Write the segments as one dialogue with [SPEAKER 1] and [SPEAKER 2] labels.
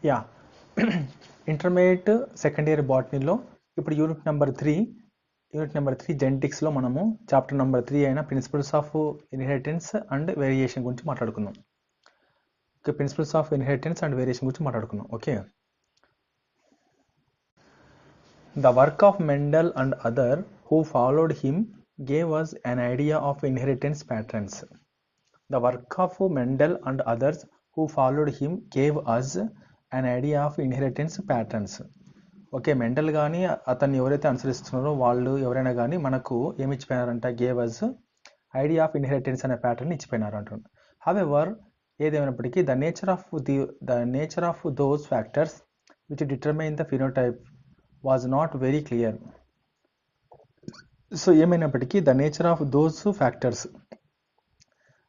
[SPEAKER 1] Yeah intermediate second year బాటనీలో ఇప్పుడు unit number 3 జెనెటిక్స్లో మనము chapter number 3 అయిన principles of inheritance and variation గురించి మాట్లాడుకుందాం. Okay, principles of inheritance and variation గురించి మాట్లాడుకుందాం. Okay, the work of Mendel and other who followed him gave us an idea of inheritance patterns. The work of Mendel and others who followed him gave us an idea of inheritance patterns. Okay, Mendel కానీ అతన్ని ఎవరైతే అనుసరిస్తున్నారో వాళ్ళు ఎవరైనా కానీ మనకు ఏమి ఇచ్చిపోయినారంట, gave us idea of inheritance అనే ప్యాటర్న్ ఇచ్చిపోయినారు అంటున్నారు. హవెవర్, ఏదేమైనప్పటికీ the nature of those factors which determine the phenotype was not very clear. So ఏమైనప్పటికీ the nature of those factors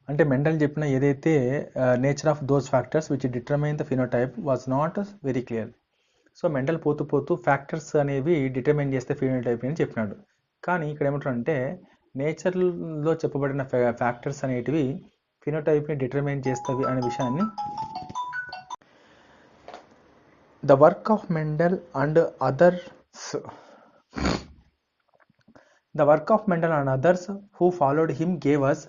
[SPEAKER 1] అంటే మెండల్ చెప్పిన ఏదైతే nature of those factors which determine the phenotype was not very clear. So Mendel పోతూ factors అనేవి determine చేస్తే phenotype అని చెప్పినాడు. కానీ ఇక్కడ ఏమంటారంటే నేచర్లో చెప్పబడిన ఫ్యాక్టర్స్ అనేటివి ఫినోటైప్ని డిటర్మైన్ చేస్తవి అనే విషయాన్ని the work of Mendel and others who followed him gave us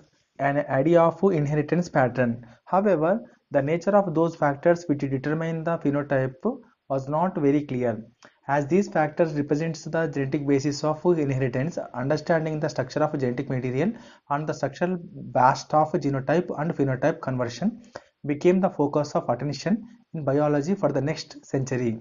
[SPEAKER 1] an idea of inheritance pattern. However, the nature of those factors which determine the phenotype was not very clear. As these factors represents the genetic basis of inheritance, understanding the structure of genetic material and the structural bast of genotype and phenotype conversion became the focus of attention in biology for the next century.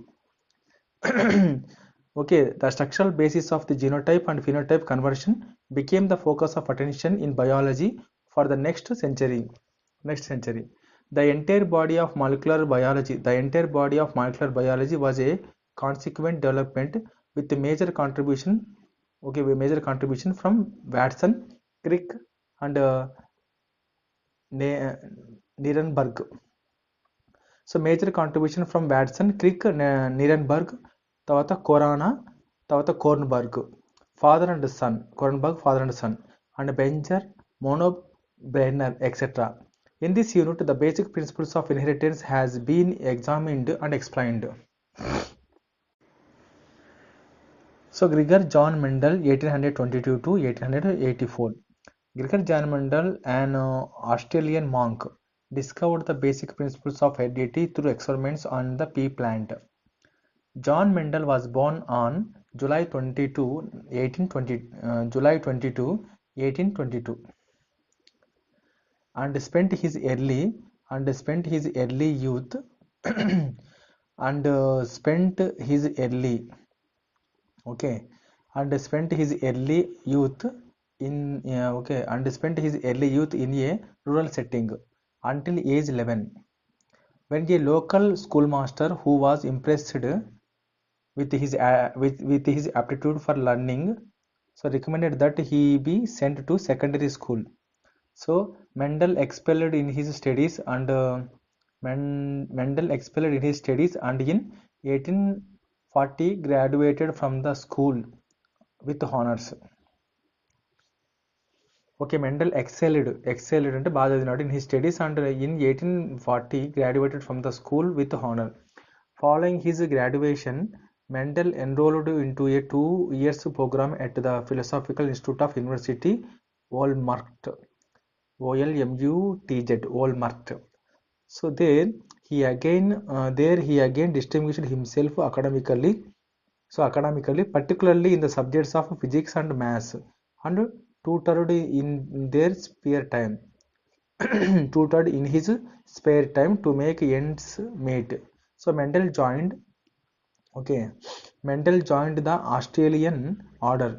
[SPEAKER 1] Okay, the structural basis of the genotype and phenotype conversion became the focus of attention in biology for the next century. The entire body of molecular biology was a consequent development with a major contribution from Watson, Crick and Nirenberg. So major contribution from Watson, Crick, Nirenberg, తర్వాత Kornberg father and son, and Benzer, మోనోబ్రెన్నర్, etcetera. In this unit, the basic principles of inheritance has been examined and explained. So Gregor John Mendel 1822 to 1884. Gregor John Mendel, an Australian monk, discovered the basic principles of heredity through experiments on the pea plant. John Mendel was born on July 22, 1822 and spent his early youth in a rural setting until age 11, when a local schoolmaster who was impressed with his aptitude for learning, so recommended that he be sent to secondary school. So Mendel excelled in his studies and in 1840 graduated from the school with honors. Okay, Mendel excelled అంటే బాగా చదివినాడు in his studies and in 1840 graduated from the school with honor. Following his graduation, Mendel enrolled into a 2 years program at the Philosophical Institute of University Olmütz, Olmütz. So there he again distinguished himself academically, particularly in the subjects of physics and maths, and tutored in his spare time to make ends meet. So Mendel joined the Australian order.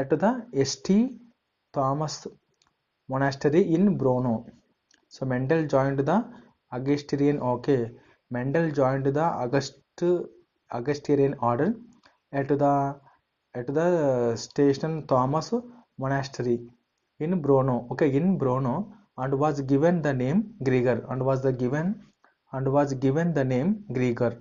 [SPEAKER 1] At the St. Thomas Monastery in Brno. So Mendel joined the Augustinian order at the St. Thomas Monastery in Brno. And was given the name Gregor.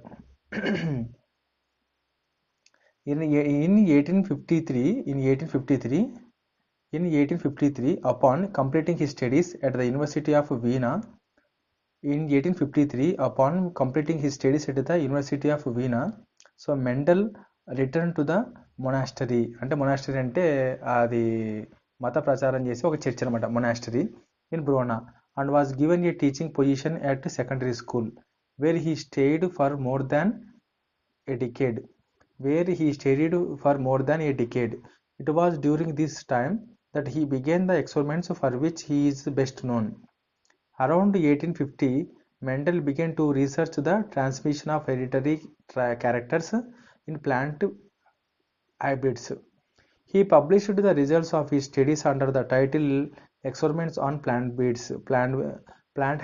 [SPEAKER 1] In 1853, upon completing his studies at the University of Vienna, In 1853, upon completing his studies at the University of Vienna, so Mendel returned to the monastery. అంటే monastery అంటే అది మత ప్రచారం చేసి ఒక church అనమాట, monastery in Brno, and was given a teaching position at secondary school where he stayed for more than a decade. It was during this time that he began the experiments for which he is best known. Around 1850, Mendel began to research the transmission of hereditary characters in plant hybrids. He published the results of his studies under the title Experiments on Plant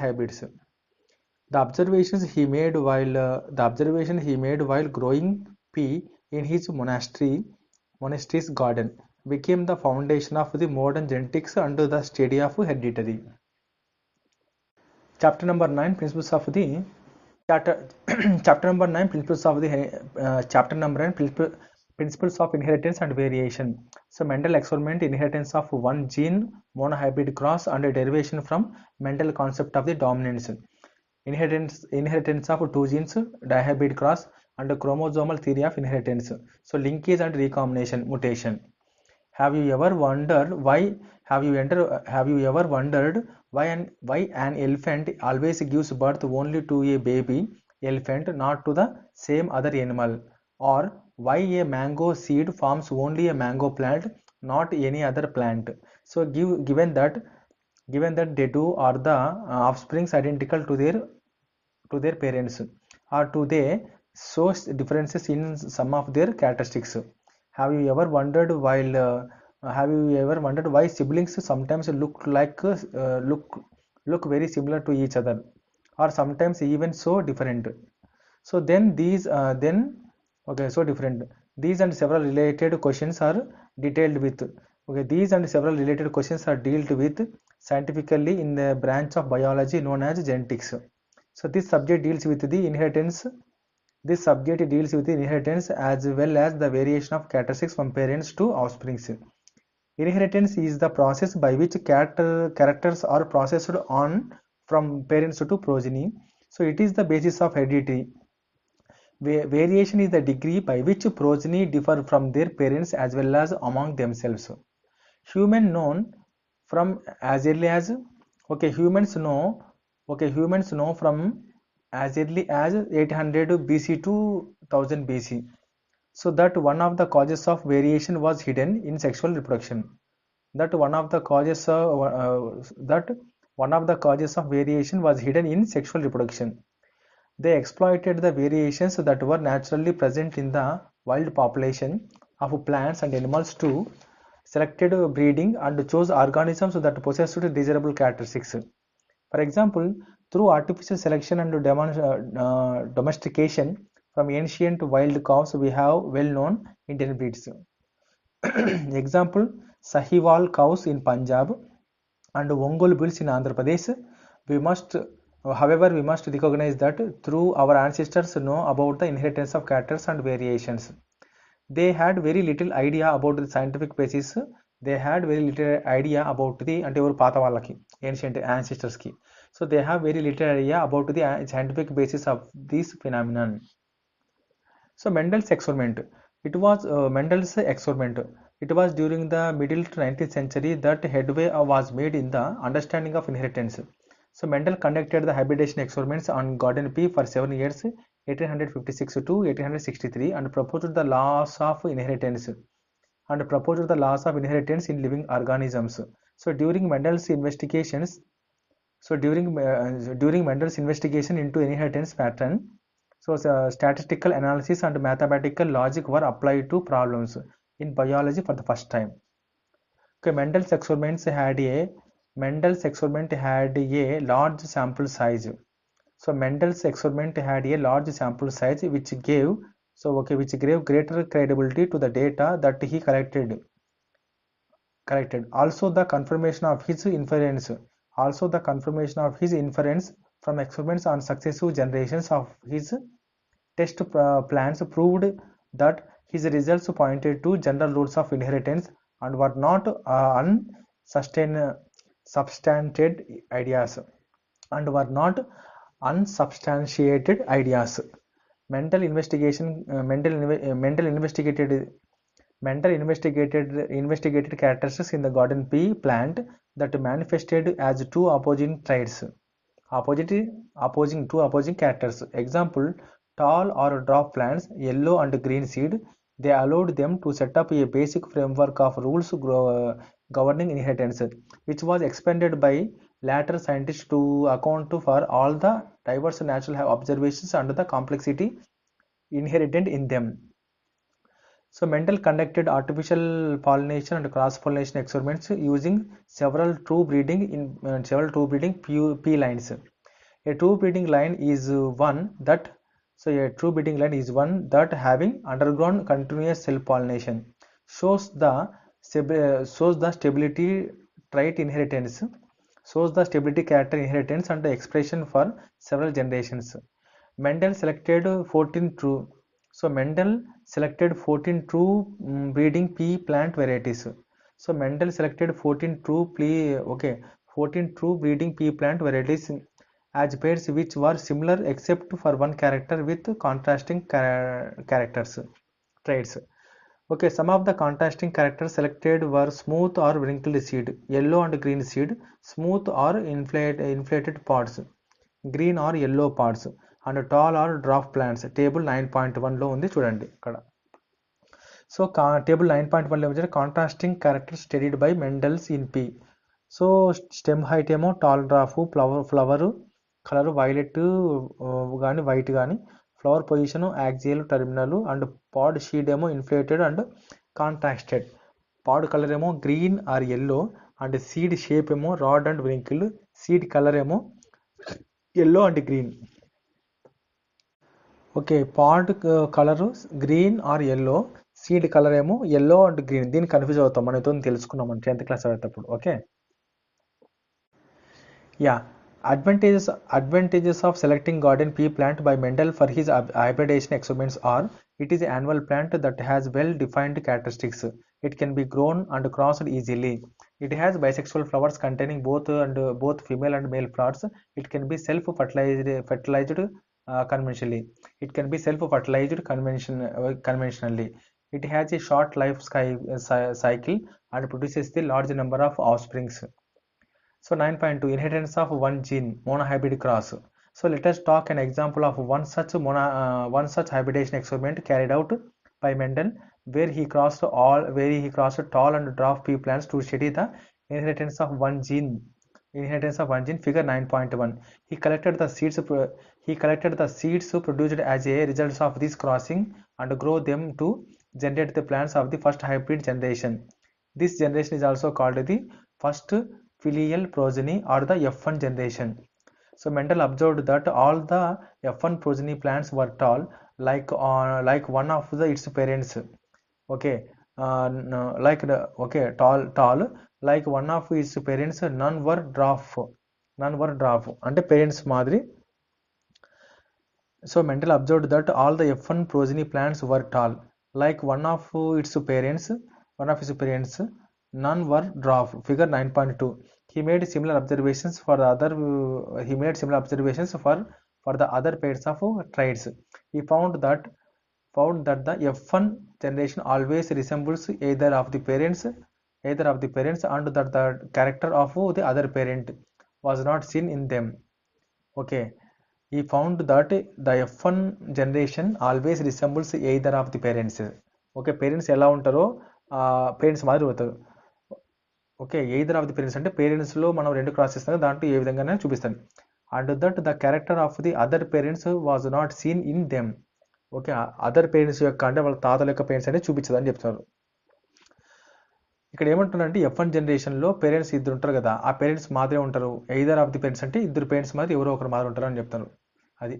[SPEAKER 1] Hybrids. The observations he made while growing pea in his monastery's garden became the foundation of the modern genetics and the study of heredity. Chapter number 9, principles of the chapter chapter number 9 principles of the chapter number 9 principles of inheritance and variation. So Mendel experiment inheritance of one gene monohybrid cross and derivation from Mendel concept of the dominance. Inheritance of two genes dihybrid cross and chromosomal theory of inheritance. So linkage and recombination mutation. Have you ever wondered why an elephant always gives birth only to a baby elephant, not to the same other animal? Or why a mango seed forms only a mango plant, not any other plant? So given that they do, are the offsprings identical to their parents, or do they show differences in some of their characteristics? Have you ever wondered why siblings sometimes look very similar to each other, or sometimes even so different? So then these then okay so different. These and several related questions are detailed with. Okay, these and several related questions are dealt with scientifically in the branch of biology known as genetics. So this subject deals with the inheritance. This subject deals with inheritance as well as the variation of characteristics from parents to offspring. Inheritance is the process by which characters are processed on from parents to progeny. So it is the basis of heredity. Variation is the degree by which progeny differ from their parents as well as among themselves. Humans known from as early as humans know from as early as 800 BC to 1000 BC. So that one of the causes of variation was hidden in sexual reproduction. That one of the causes of variation was hidden in sexual reproduction. They exploited the variations that were naturally present in the wild population of plants and animals to selected breeding and chose organisms that possessed desirable characteristics. For example, through artificial selection and domestication from ancient wild cows, we have well-known Indian breeds. Example, Sahiwal cows in Punjab and Ongol bulls in Andhra Pradesh. However, we must recognize that through our ancestors know about the inheritance of characters and variations. They had very little idea about the scientific basis. They had very little idea about the ancient ancestors ki. So they have very little idea about the scientific basis of this phenomenon. So Mendel's experiment. It was Mendel's experiment. It was during the middle to 19th century that headway was made in the understanding of inheritance. So Mendel conducted the hybridization experiments on garden pea for 7 years, 1856 to 1863, and proposed the laws of inheritance in living organisms. So during Mendel's investigation into inheritance pattern, so statistical analysis and mathematical logic were applied to problems in biology for the first time. Okay, Mendel's experiment had a large sample size. So Mendel's experiment had a large sample size which gave greater credibility to the data that he collected. Also the confirmation of his inference from experiments on successive generations of his test plants proved that his results pointed to general rules of inheritance and were not unsubstantiated ideas. unsubstantiated ideas. Mental investigation mental investigated characters in the garden pea plant that manifested as two opposing traits, opposite opposing characters. Example: tall or dwarf plants, yellow and green seed. They allowed them to set up a basic framework of rules governing inheritance, which was expanded by later scientists to account for all the diverse natural observations and the complexity inherent in them. So Mendel conducted artificial pollination and cross-pollination experiments using several true breeding pea lines. A true breeding line is one that having undergone continuous self-pollination shows the stability trait inheritance shows the stability character inheritance and the expression for several generations. Mendel selected 14 true. So Mendel selected 14 true breeding pea plant varieties. So Mendel selected 14 true breeding pea plant varieties as pairs which were similar except for one character with contrasting characters traits. Okay, some of the contrasting characters selected were smooth or wrinkled seed, yellow and green seed, smooth or inflated pods, green or yellow pods, and tall or dwarf plants. Table 9.1 లో ఉంది చూడండి ఇక్కడ. So table 9.1 లో వచ్చి contrasting characters studied by Mendel's in pea. So stem height ఏమో tall dwarf, flower colour violet కానీ white కానీ, flower position axial terminal, and pod shape ఏమో inflated and contrasted. Pod colour ఏమో green or yellow, and seed shape ఏమో round and wrinkle, seed colour ఏమో yellow and green. Okay, pod colour green or yellow, seed colour ఏమో yellow and green. దీన్ని confuse అవుతాం, మనం ఇతో తెలుసుకున్నాం మనం 10th class చదివేటప్పుడు. Okay, yeah. Advantages of selecting garden pea plant by Mendel for his hybridization experiments are: it is an annual plant that has well-defined characteristics. It can be grown and crossed easily. It has bisexual flowers containing both female and male parts. It can be fertilized conventionally. Conventionally. It has a short life cycle and produces the large number of offsprings. So 9.2 Inheritance of one gene, monohybrid cross. So let us talk an example of one such hybridization experiment carried out by Mendel, where he crossed tall and dwarf pea plants to study the inheritance of one gene. Figure 9.1. He collected the seeds produced as a result of this crossing and grow them to generate the plants of the first hybrid generation. This generation is also called the first filial progeny or the F1 generation. So Mendel observed that all the F1 progeny plants were tall, like one of its parents. Okay, tall like one of its parents. None were dwarf. అంటే parents మాదిరి. So Mendel observed that all the F1 progeny plants were tall, like one of its parents. None were dwarf. Figure 9.2. He made similar observations for the other pairs of traits. He found that the F1 generation always resembles either of the parents, and that the character of the other parent was not seen in them. Okay, he found that the F1 generation always resembles either of the parents. Okay, parents ఎలా ఉంటారో parents మాదిరి అవుతారు. Okay, either of the parents అంటే పేరెంట్స్లో మనం రెండు cross చేస్తాం, దాంట్లో ఏ విధంగానే చూపిస్తాను. And that the character of the other parents was not seen in them. Okay, other parents యొక్క అంటే వాళ్ళ తాతల యొక్క పేరెంట్స్ అనేది చూపించదని చెప్తారు. ఇక్కడ ఏమంటున్నారంటే F1 జనరేషన్లో పేరెంట్స్ ఇద్దరు ఉంటారు కదా, ఆ పేరెంట్స్ మాత్రమే ఉంటారు. ఎయిదర్ ఆఫ్ ది పేరెంట్స్ అంటే ఇద్దరు పేరెంట్స్ మాత్రం ఎవరో ఒకరు మాత్రం ఉంటారు అని చెప్తారు. అది.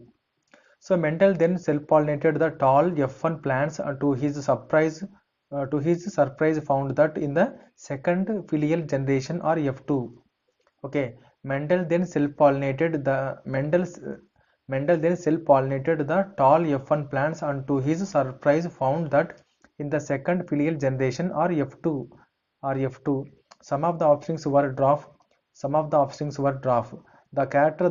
[SPEAKER 1] So Mendel then self-pollinated the tall F1 plants to his surprise found that in the second filial generation or F2. Okay, Mendel then self-pollinated the tall F1 plants and to his surprise found that in the second filial generation or F2, some of the offsprings were dwarf. The character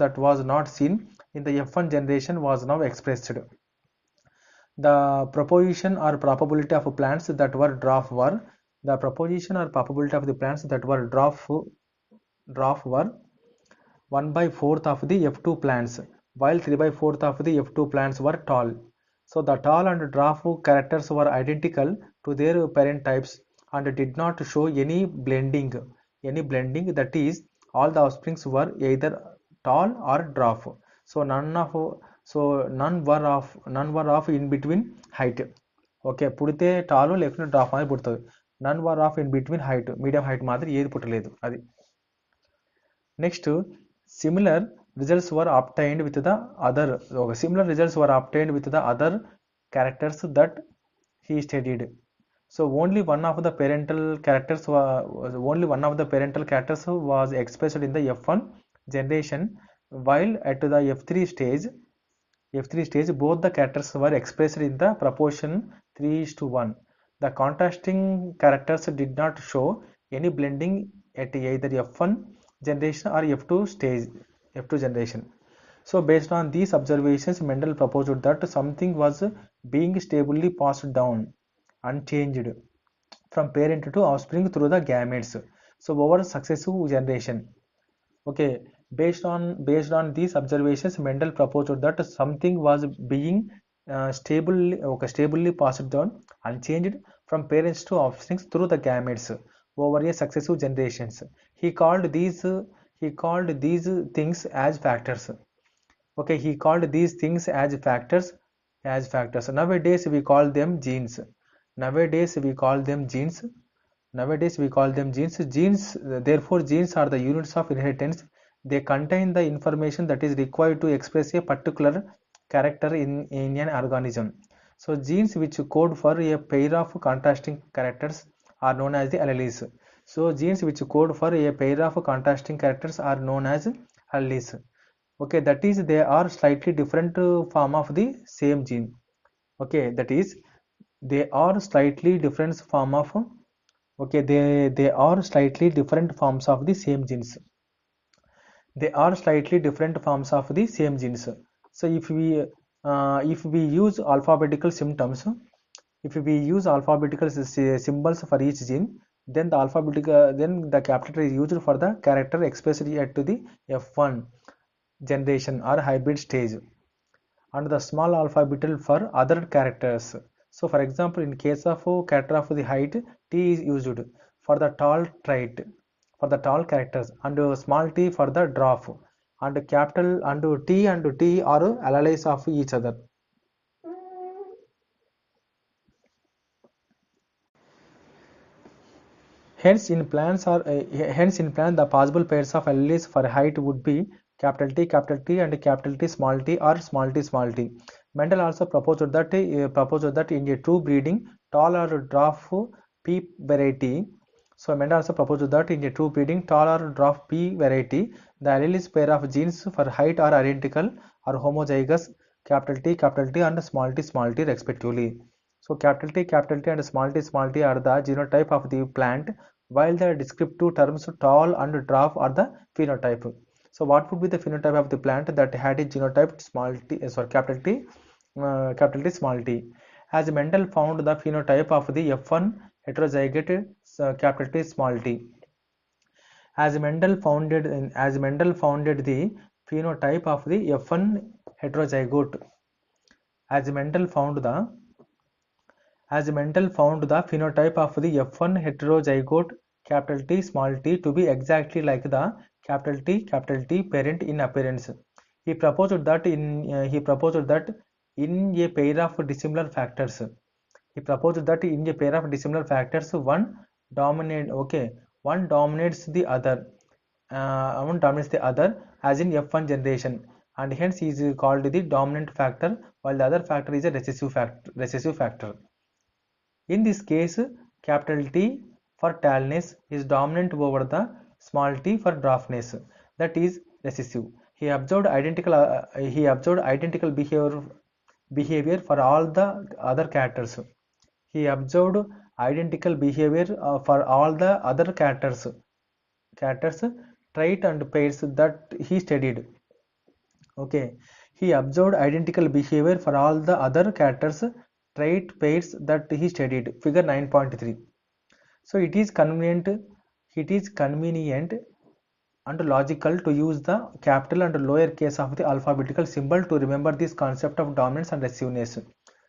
[SPEAKER 1] that was not seen in the F1 generation was now expressed. The proposition or probability of plants that were dwarf were the proposition or probability of the plants that were dwarf were 1 by 4th of the F2 plants, while 3 by 4th of the F2 plants were tall. So the tall and dwarf characters were identical to their parent types and did not show any blending. That is, all the offsprings were either tall or dwarf. So none were of in between height. Okay పుడితే tall లేకుంటే dwarf అనేది పుడుతుంది. None were of in between height medium height మాత్రం ఏది పుట్టలేదు అది. Next similar results were obtained with the other characters that he studied. So only one of the parental characters was expressed in the F1 generation, while at the F3 stage both the characters were expressed in the proportion 3:1. The contrasting characters did not show any blending at either F1 generation or F2 generation. So based on these observations, Mendel proposed that something was being stably passed down unchanged from parent to offspring through the gametes. So over successive generation. Okay, based on these observations, Mendel proposed that something was being stably passed down unchanged from parents to offspring through the gametes over a successive generations. He called these things as factors. Okay, he called these things as factors. Nowadays we call them genes. Therefore genes are the units of inheritance. They contain the information that is required to express a particular character in an organism. So genes which code for a pair of contrasting characters are known as the alleles. So genes which code for a pair of contrasting characters are known as alleles. Okay, that is they are slightly different form of the same gene. Okay, that is they are slightly different form of they are slightly different forms of the same genes. So if we use alphabetical symbols for each gene, then the capital letter is used for the character expressed at the F1 generation or hybrid stage, and the small alphabetical for other characters. So for example, in case of character of the height, T is used for the tall characters, and small t for the dwarf, and capital and T are alleles of each other. Hence in plants the possible pairs of alleles for height would be capital T and capital T small t or small t. Mendel also proposed that in a true breeding tall or dwarf P variety. So Mendel also proposed that in a true breeding tall or dwarf P variety, the alleles pair of genes for height are identical or homozygous, capital T and small t respectively. So capital T and small t are the genotype of the plant, while the descriptive terms tall and dwarf are the phenotype. So what would be the phenotype of the plant that had a genotype capital T small t? As Mendel found the phenotype of the F1 heterozygote capital T small t. As Mendel founded the phenotype of the F1 heterozygote. As Mendel found the phenotype of the F1 heterozygote capital T small t to be exactly like the capital T parent in appearance. He proposed that in a pair of dissimilar factors, one dominates the other as in F1 generation, and hence is called the dominant factor, while the other factor is a recessive factor. In this case, capital T for tallness is dominant over the small t for dwarfness, that is recessive. He observed identical behavior for all the other characters. trait and pairs that he studied. Okay, he observed identical behavior for all the other characters trait pairs that he studied. Figure 9.3. So it is convenient and logical to use the capital and lower case of the alphabetical symbol to remember this concept of dominance and recessiveness.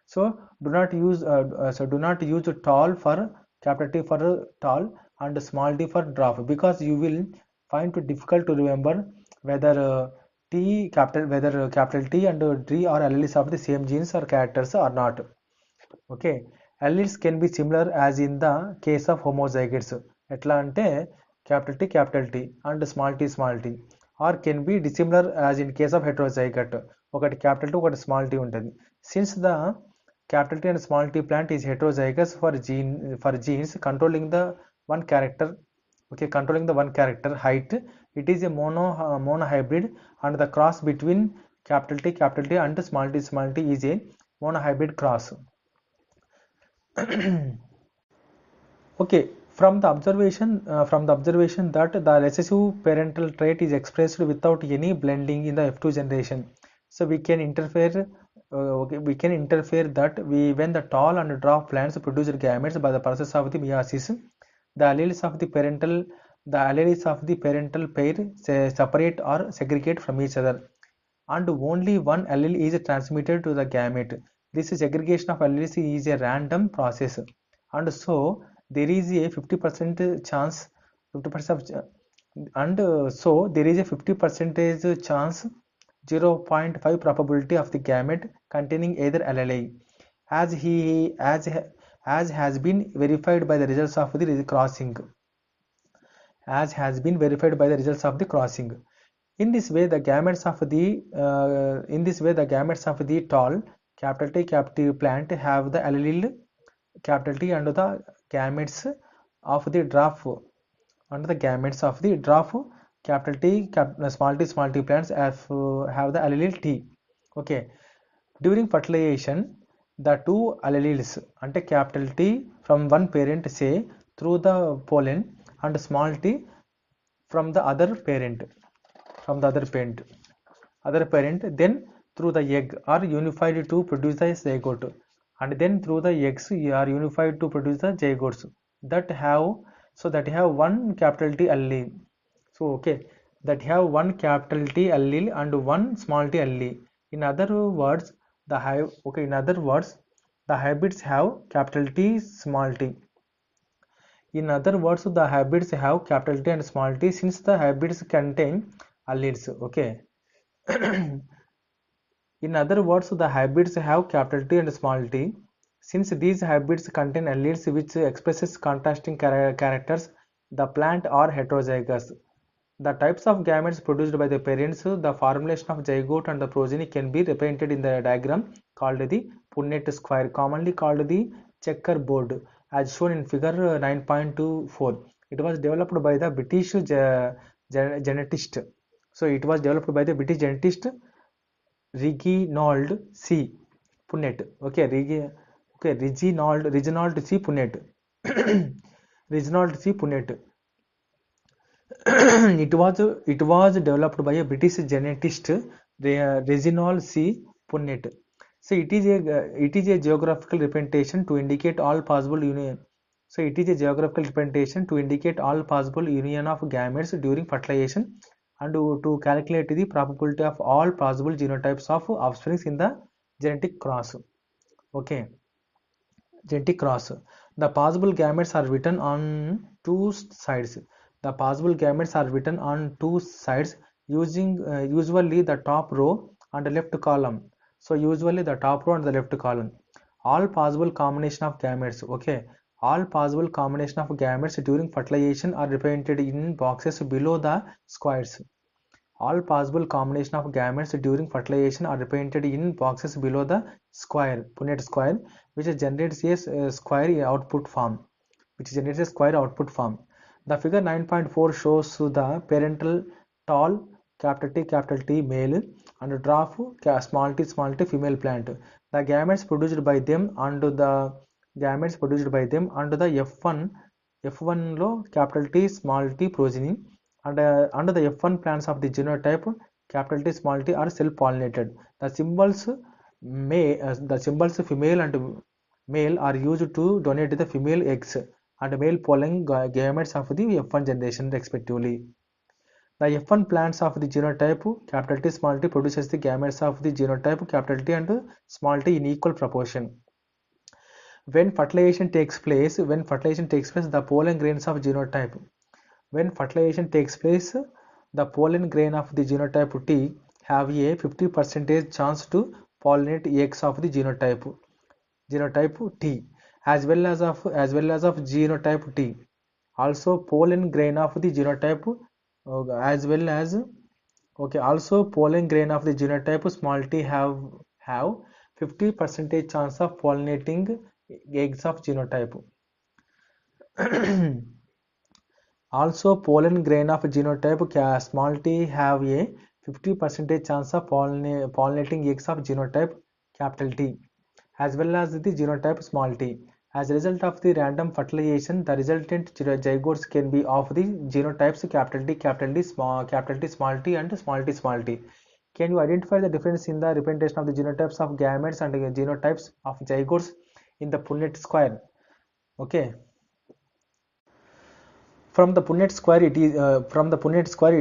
[SPEAKER 1] So do not use tall for capital T for tall and small t for drop, because you will find it difficult to remember whether capital T and D are alleles of the same genes or characters or not. Okay, alleles can be similar as in the case of homozygotes. ఎట్లా అంటే capital T and small t, or can be dissimilar as in case of heterozygote. ఒకటి capital T ఒకటి small t ఉంటుంది. Since the capital T and small t plant is heterozygous for genes controlling the one character, okay, controlling the one character height, it is a monohybrid, and the cross between capital T and small t is a monohybrid cross. Okay, from the observation that the recessive parental trait is expressed without any blending in the F2 generation, so we can infer that when the tall and drop plants produce gametes by the process of the meiosis, the alleles of the parental pair separate or segregate from each other, and only one allele is transmitted to the gamete. This segregation of alleles is a random process, and so there is a 50% chance 50% and so there is a 50% chance 0.5 probability of the gamete containing either allele, as has been verified by the results of the crossing. In this way, the gametes of the tall capital T plant have the allele capital T, and the gametes of the dwarf capital T small t plants have the allele T. Okay, during fertilization, the two alleles ante capital T from one parent say through the pollen, and small t from the other parent then through the egg are unified to produce the zygote, and then through the eggs are unified to produce the zygotes that have one capital T allele. So okay, that have one capital T allele and one small t allele. In other words, the hybrids have capital T small t. In other words, the hybrids have capital T and small t, since the hybrids contain alleles. Okay. In other words, the hybrids have capital T and small t, since these hybrids contain alleles which expresses contrasting characters. The plant are heterozygous. The types of gametes produced by the parents, the formulation of zygote and the progeny can be represented in the diagram called the Punnett square, commonly called the checkerboard, as shown in figure 9.24. It was developed by the British genetist. So it was developed by the British genetist Reginald C. Punnett. Okay, Reginald C. Punnett. Reginald C. Punnett. It was developed by a British genetist, Reginald C. Punnett. So it is a geographical representation to indicate all possible union. So it is a geographical representation to indicate all possible union of gametes during fertilization, and to calculate the probability of all possible genotypes of offsprings in the genetic cross. Okay, genetic cross. The possible gametes are written on two sides. Using usually the top row and the left column. So usually the top row and the left column. All possible combination of gametes. Okay, all possible combination of gametes during fertilization are represented in boxes below the squares. All possible combination of gametes during fertilization are represented in boxes below the square, Punnett square, which generates a square output form. The figure 9.4 shows the parental tall capital T male and dwarf small t female plant. The gametes produced by them and the F1 లో capital T small t progeny, and the F1 plants of the genotype capital T small t are self-pollinated. The symbols female and male are used to donate the female eggs and male pollen gametes of the F1 generation respectively. The F1 plants of the genotype capital T small t produces the gametes of the genotype capital T and small t in equal proportion. When fertilization takes place, the pollen grains of genotype. When fertilization takes place, the pollen grain of the genotype T have a 50% chance to pollinate eggs of the genotype T as well as of genotype T. Also pollen grain of the genotype as well as also pollen grain of the genotype small t have 50% chance of pollinating eggs of genotype. Also pollen grain of genotype small t have a 50% chance of pollinating eggs of genotype capital T as well as the genotype small t. As a result of the random fertilization, the resultant zygotes can be of the genotypes capital T, small t and small t small t. Can you identify the difference in the representation of the genotypes of gametes and genotypes of zygotes in the Punnett square? Okay. From the Punnett square, it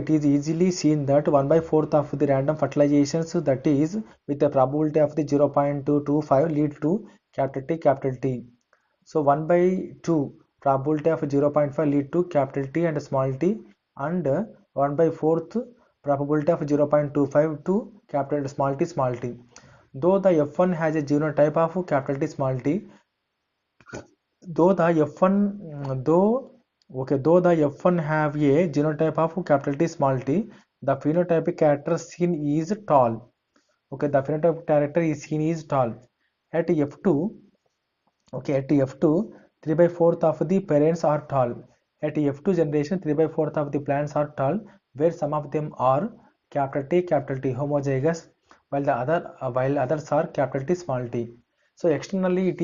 [SPEAKER 1] is easily seen that 1 by 4th of the random fertilizations, that is, with a probability of the 0.225 lead to capital T. So 1 by 2 probability of 0.5 lead to capital T and small t, and 1 by 4th probability of 0.25 to capital small t. Though the F1 has a genotype of capital T small t, though the F1 have a genotype of capital T small t, the phenotypic character seen is tall. Okay, the phenotypic character is seen is tall. At F2, at F2, 3 by 4th of the parents are tall. At F2 generation, 3 by 4th of the plants are tall, where some of them are capital T homozygous, while others are capital T small t. So externally it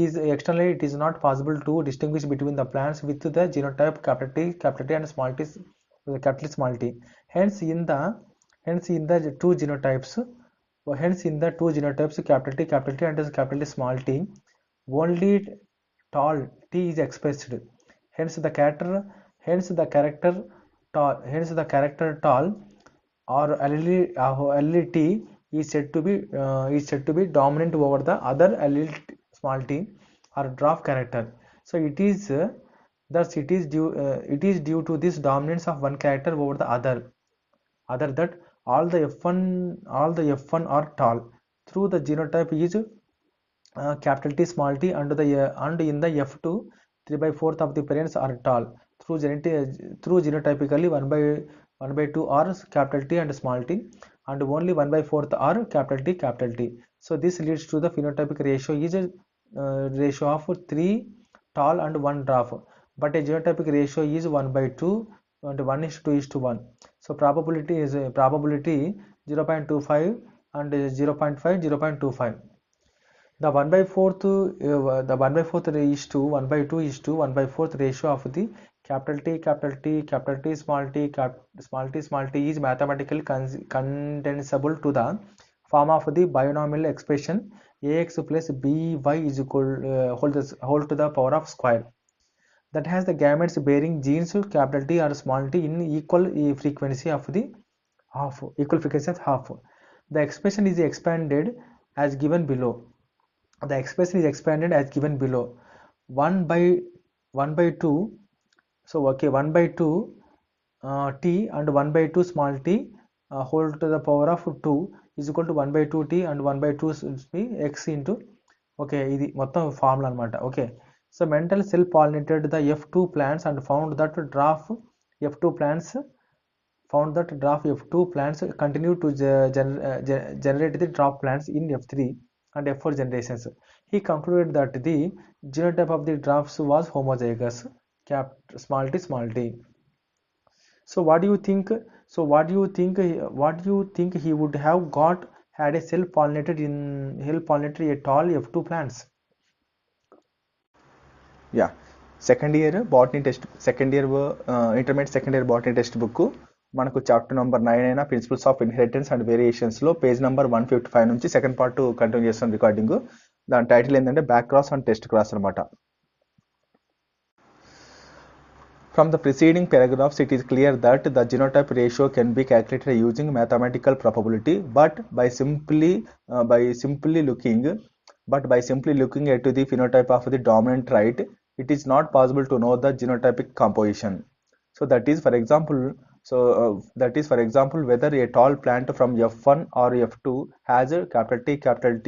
[SPEAKER 1] is not possible to distinguish between the plants with the genotype capital T and capital small t. Hence in the two genotypes capital T and capital T small t, only tall t is expressed. Hence the character tall or allele T is said to be dominant over the other allele small t or dwarf character. So it is due to this dominance of one character over the other that all the F1 are tall. Through the genotype is capital T small t and in the F2 3 by 4th of the parents are tall. Through genotypically 1 by 2 are capital T and small t, and only 1 by 4th are capital T. So this leads to the phenotypic ratio is a ratio of 3 tall and 1 dwarf, but a genotypic ratio is 1 by 2 and 1 is to 2 is to 1. So probability 0.25 and 0.5. The 1 by 4th is to 1 by 2 is to 1 by 4th ratio of the capital T small t is mathematically condensable to the form of the binomial expression ax plus by is equal whole to the power of square, that has the gametes bearing genes capital T or small t in equal frequency of half. The expression is expanded as given below. 1 by 2, so 1 by 2 t and 1 by 2 small t whole to the power of 2 is equal to 1 by 2 t and 1 by 2 x into ఇది మొత్తం formula అనమాట. Okay, so mental cell pollinated the F2 plants and found that draft F2 plants continue to generate the draft plants in F3 and F4 generations. He concluded that the genotype of the drafts was homozygous, small t. So what do you think? He would have got had a self-pollinated a tall F2 plants?
[SPEAKER 2] Yeah, intermediate second year botany textbook
[SPEAKER 1] మనకు chapter number 9 అయినా principles of inheritance and వేరియేషన్స్లో page number 155 నుంచి second part continue చేస్తాం recording. దాని title ఏంటంటే back cross and test cross అనమాట. From the preceding paragraphs, it is clear that the genotype ratio can be calculated using mathematical probability, but by simply looking at the phenotype of the dominant trait, it is not possible to know the genotypic composition. So that is for example, whether a tall plant from F1 or F2 has a capital T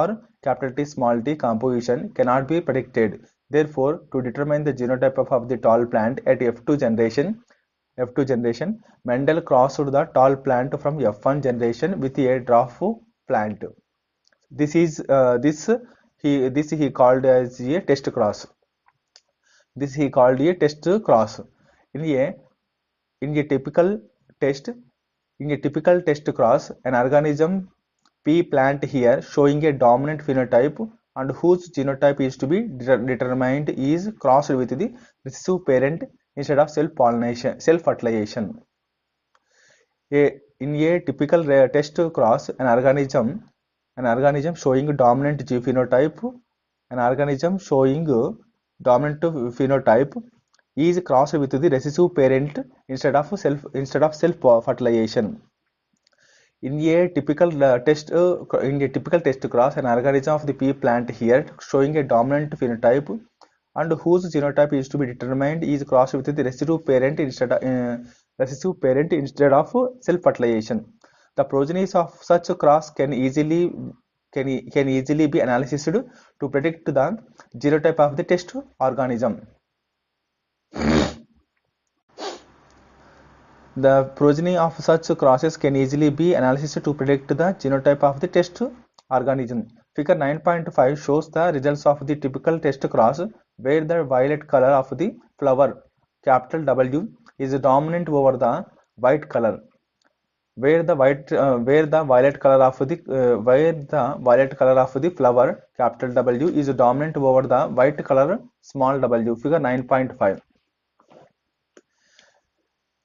[SPEAKER 1] or capital T small t composition cannot be predicted. Therefore, to determine the genotype of the tall plant at F2 generation, Mendel crossed the tall plant from F1 generation with a dwarf plant. This he called as a test cross. This he called a test cross. In a typical test cross, an organism P plant here showing a dominant phenotype and whose genotype is to be determined is crossed with the recessive parent instead of self-fertilization. In a typical test cross, an organism showing dominant phenotype is crossed with the recessive parent instead of self-fertilization. In a typical test cross, an organism of the P plant here showing a dominant phenotype and whose genotype is to be determined is crossed with the recessive parent instead of self-fertilization. The progenies of such cross can easily be analyzed to predict the genotype of the test organism. The progeny of such crosses can easily be analyzed to predict the genotype of the test organism. Figure 9.5 shows the results of the typical test cross where the violet color of the flower capital W is dominant over the white color. Where the violet color of the flower capital W is dominant over the white color small w. Figure 9.5.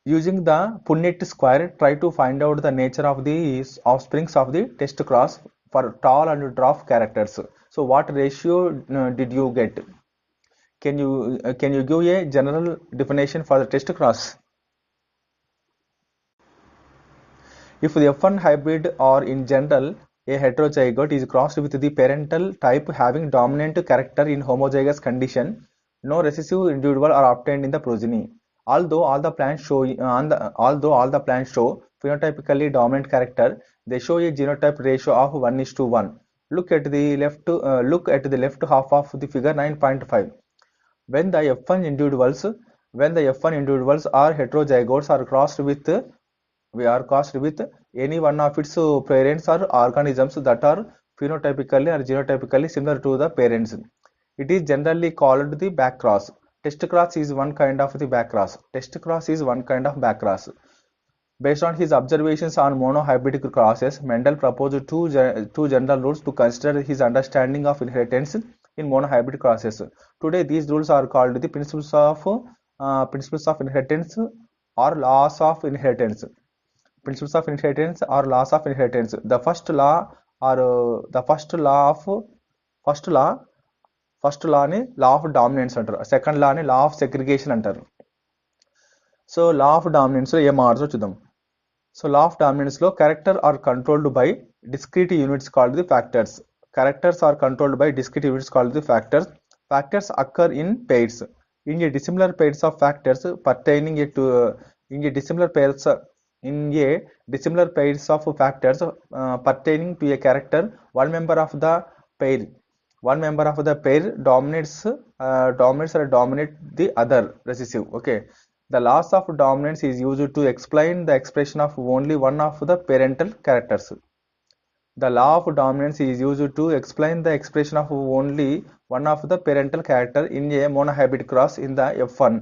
[SPEAKER 1] Using the Punnett square, try to find out the nature of the offsprings of the test cross for tall and dwarf characters. So what ratio did you get? Can you give a general definition for the test cross? If the F1 hybrid or in general a heterozygote is crossed with the parental type having dominant character in homozygous condition, no recessive individual are obtained in the progeny. Although all the plants show phenotypically dominant character, they show a genotype ratio of 1:1. Look at the left half of the figure 9.5. When the F1 individuals are heterozygotes are crossed with any one of its parents or organisms that are phenotypically or genotypically similar to the parents. It is generally called the back cross. Test cross is one kind of back cross. Based on his observations on monohybrid crosses, Mendel proposed two general rules to consider his understanding of inheritance in monohybrid crosses. Today, these rules are called the principles of inheritance or laws of inheritance. Principles of inheritance or laws of inheritance. The first law ని law of dominance అంటారు. Second లా ని law of segregation అంటారు. So law of dominance లో ఏం మార్చో చూద్దాం. So law of dominance లో character are controlled by discrete units called the factors. Characters are controlled by discrete units called the factors. Factors occur in pairs. In a dissimilar pairs of factors pertaining to a character, one member of the pair dominates or dominate the other recessive. Okay, the laws of dominance is used to explain the expression of only one of the parental characters. The law of dominance is used to explain the expression of only one of the parental character in a monohybrid cross in the F1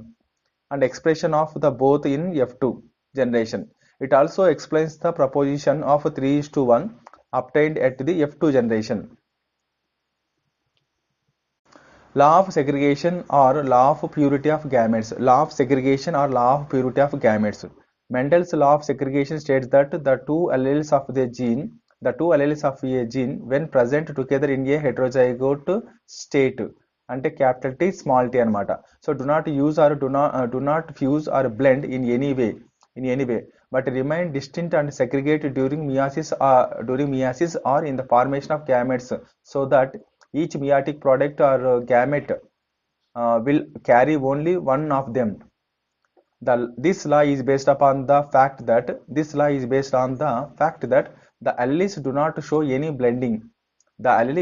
[SPEAKER 1] and expression of the both in F2 generation. It also explains the proposition of 3:1 obtained at the F2 generation. Law of segregation or law of purity of gametes. Law of segregation or law of purity of gametes. Mendel's law of segregation states that the two alleles of a gene, when present together in a heterozygote state, అంటే capital T small t అనమాట. So do not fuse or blend in any way, but remain distinct and segregated during meiosis or in the formation of gametes, so that each meiotic product or gamete will carry only one of them. This law is based upon the fact that the alleles do not show any blending. And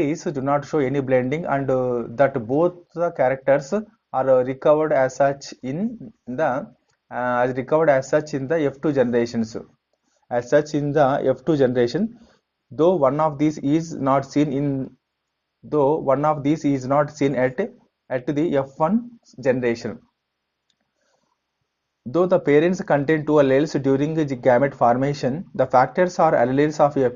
[SPEAKER 1] that both the characters are recovered as such in the F2 generations. As such in the F2 generation, though one of these is not seen at the F1 generation. Though the parents contain two alleles during the gamete formation, the factors or alleles of a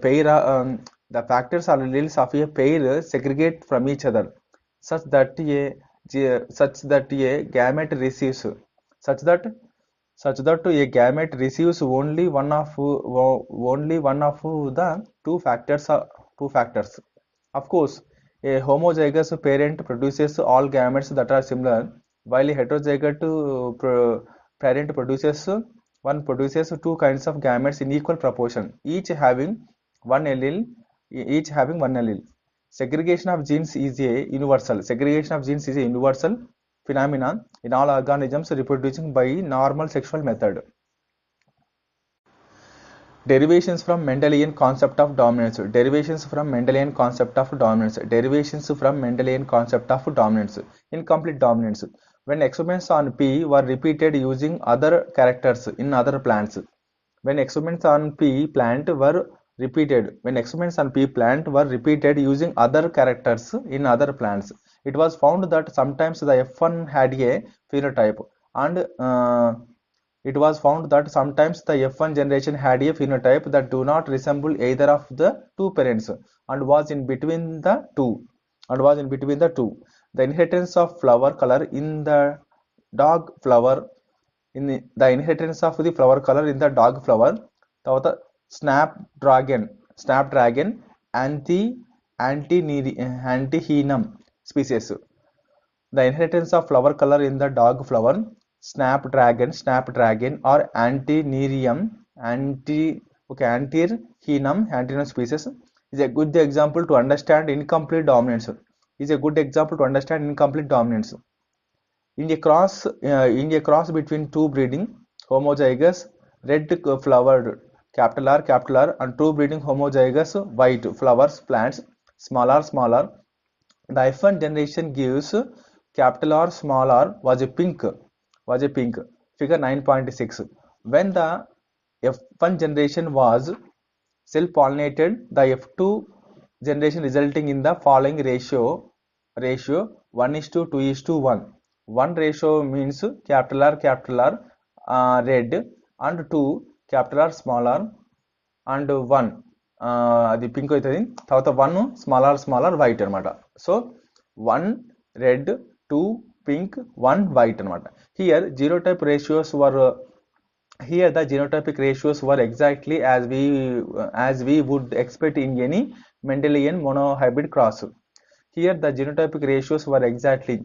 [SPEAKER 1] pair segregate from each other, such that a gamete receives only one of the two factors. Of course, a homozygous parent produces all gametes that are similar, while a heterozygous parent produces two kinds of gametes in equal proportion, each having one allele. Segregation of genes is a universal phenomenon in all organisms reproducing by normal sexual method. Derivations from Mendelian concept of dominance. Incomplete dominance. When experiments on P were repeated using other characters in other plants. When experiments on P plant were repeated using other characters in other plants, it was found that sometimes the F1 had a phenotype and generation had a phenotype that do not resemble either of the two parents and was in between the two. The inheritance of flower color in the dog flower తర్వాత snapdragon antihenium species. The inheritance of flower color in the dog flower snapdragon or antihenium species is a good example to understand incomplete dominance. In a cross between two breeding homozygous red flowered R and two breeding homozygous white flowers plants smaller, the F1 generation gives R small r was a pink. Figure 9.6. When the F1 generation was self-pollinated, the F2 generation resulting in the following ratio 1:2:1. 1 ratio means R red and 2 R small r and 1 అది pink అవుతుంది తర్వాత 1 small are white అనమాట. So 1 red 2 pink 1 white అనమాట. Here the genotypic ratios were exactly as we would expect in any Mendelian monohybrid cross. Here the genotypic ratios were exactly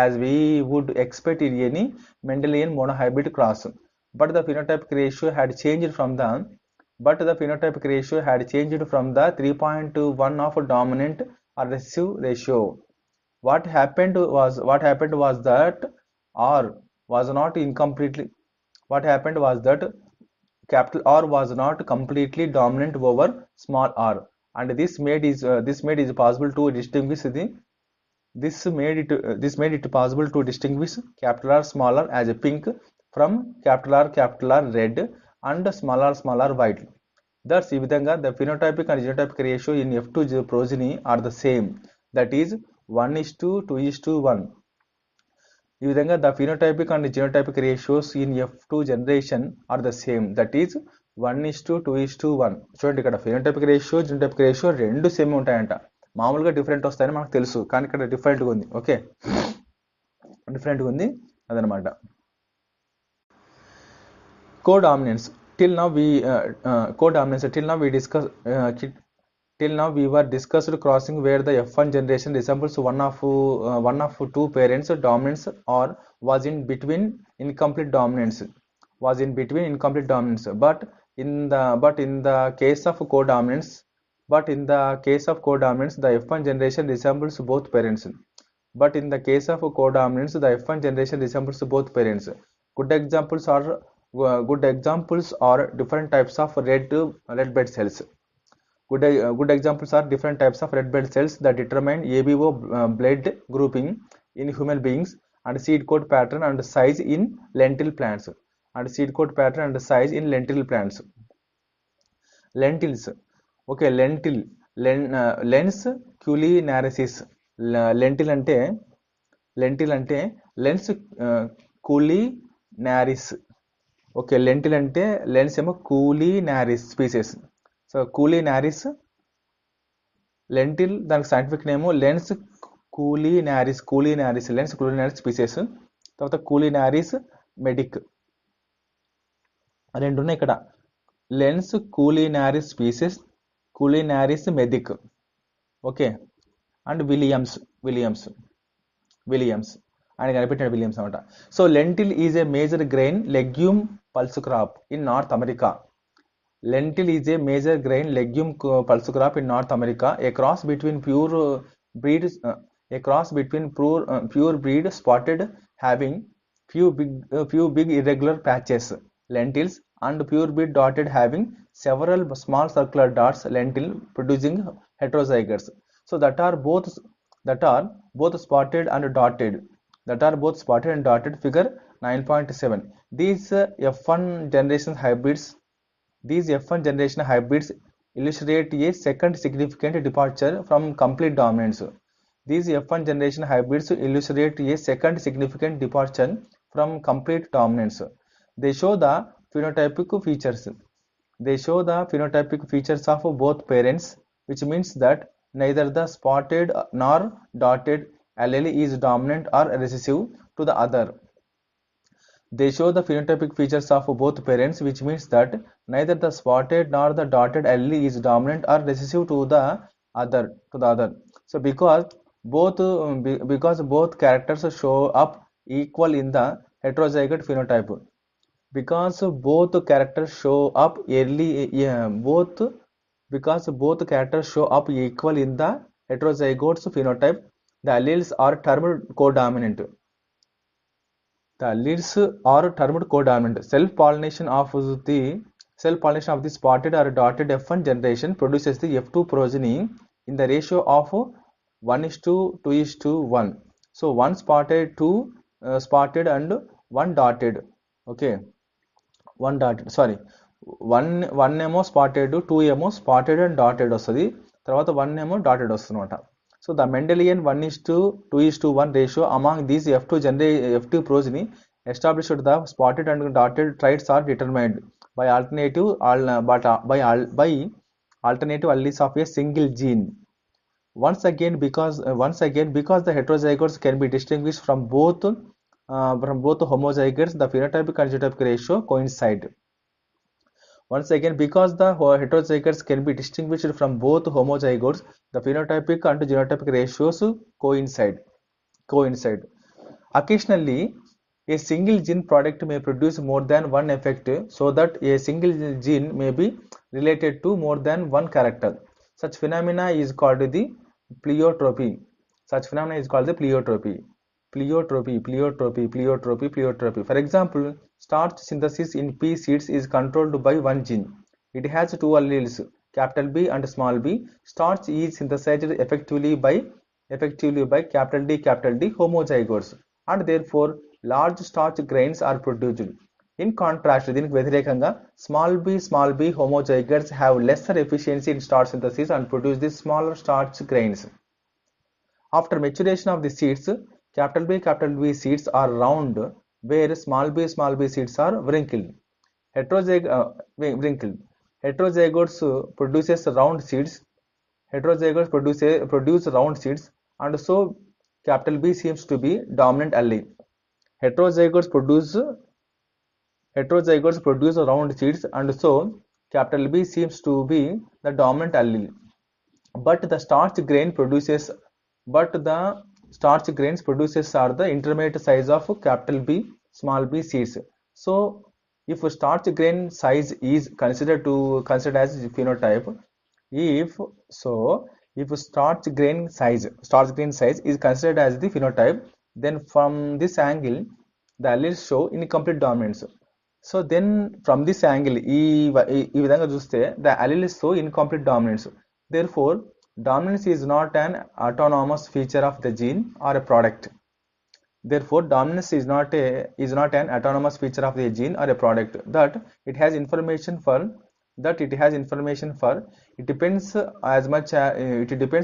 [SPEAKER 1] as we would expect in any Mendelian monohybrid cross. But the phenotypic ratio had changed from the 3.1 of dominant or recessive ratio. What happened was that R was not completely dominant over small r, and this made it possible to distinguish R smaller as a pink from R red and small r white. Thus, ఈ విధంగా the phenotypic and genotypic ratio in F2 progeny are the same, that is 1:2:1. ఈ విధంగా the phenotypic and genotypic ratios in F2 generation are the same, that is 1:2:1. చూడండి ఇక్కడ phenotypic ratio genotypic ratio రెండు same ఉంటాయంట. మామూలుగా different వస్తాయని మనకు తెలుసు, కానీ ఇక్కడ డిఫరెంట్గా ఉంది. ఓకే, డిఫరెంట్గా ఉంది అదనమాట. codominance. Till now we codominance. Till now we were discussed crossing where the F1 generation resembles one of two parents dominance or was in between incomplete dominance. But in the case of codominance, the F1 generation resembles both parents. But in the case of codominance, the F1 generation resembles both parents. Good examples are different types of red blood cells. Good examples are different types of red blood cells that determine ABO blood grouping in human beings and seed coat pattern and size in lentil plants. Lentils. Okay, lens culinaris. Lentil అంటే lens culinaris. Okay, lentil అంటే lens ఏమో culinaris species. So culinaris lentil దానికి scientific name lens culinaris species. తర్వాత culinaris medic రెండు ఉన్నాయి ఇక్కడ. Lens culinaris species, culinaris medic. Okay, and Williams ఆయన కనిపెట్టిన విలియమ్స్ అనమాట. So lentil is a major grain legume pulse crop in North America. Lentil is a major grain legume pulse crop in North America. A cross between pure breed spotted having few big irregular patches lentils and pure breed dotted having several small circular dots lentil producing heterozygotes. So that are both spotted and dotted. Figure 9.7. These F1 generation hybrids illustrate a second significant departure from complete dominance. They show the phenotypic features of both parents, which means that neither the spotted nor dotted allele is dominant or recessive to the other. They show the phenotypic features of both parents, which means that neither the spotted nor the dotted allele is dominant or recessive to the other. So because both characters show up equal in the heterozygote phenotype. Because both characters show up equal in the heterozygotes phenotype, the alleles are termed codominant. Self-pollination of the spotted or dotted F1 generation produces the F2 progeny in the ratio of 1:2:1. So 1 spotted, 2 spotted and 1 dotted. Okay, 1 ఏమో spotted, 2 ఏమో spotted and dotted వస్తుంది, తర్వాత 1 ఏమో dotted వస్తుంది అనమాట. So the Mendelian 1:2:1 ratio among these F2 progeny established the spotted and dotted traits are determined by alternative alleles of a single gene. Once again, because the heterozygotes can be distinguished from both homozygotes, the phenotypic and genotypic ratio coincide. Once again, because the heterozygotes can be distinguished from both homozygotes, the phenotypic and genotypic ratios coincide. Occasionally, a single gene product may produce more than one effect, so that a single gene may be related to more than one character. Such phenomena is called the pleiotropy. For example, starch synthesis in pea seeds is controlled by one gene. It has two alleles, capital B and small b. Starch is synthesized effectively by capital D homozygotes, and therefore large starch grains are produced. In contrast, దీనికి వ్యతిరేకంగా small b homozygotes have lesser efficiency in starch synthesis and produce the smaller starch grains. After maturation of the seeds, capital B seeds are round, where small b seeds are wrinkled. Heterozygotes produce round seeds, and so capital B seems to be dominant allele. Heterozygotes produce Heterozygotes produce round seeds, and so capital B seems to be the dominant allele. But the starch grains produces are the intermediate size of capital B, small b seeds. So if starch grain size is considered as phenotype, if so, if starch grain size is considered as the phenotype, then from this angle, the alleles show incomplete dominance. So then from this angle, ఈ విధంగా చూస్తే the alleles show incomplete dominance. Therefore, dominance is not an autonomous feature of the gene or a product. Therefore, dominance is not an autonomous feature of the gene or a product. It depends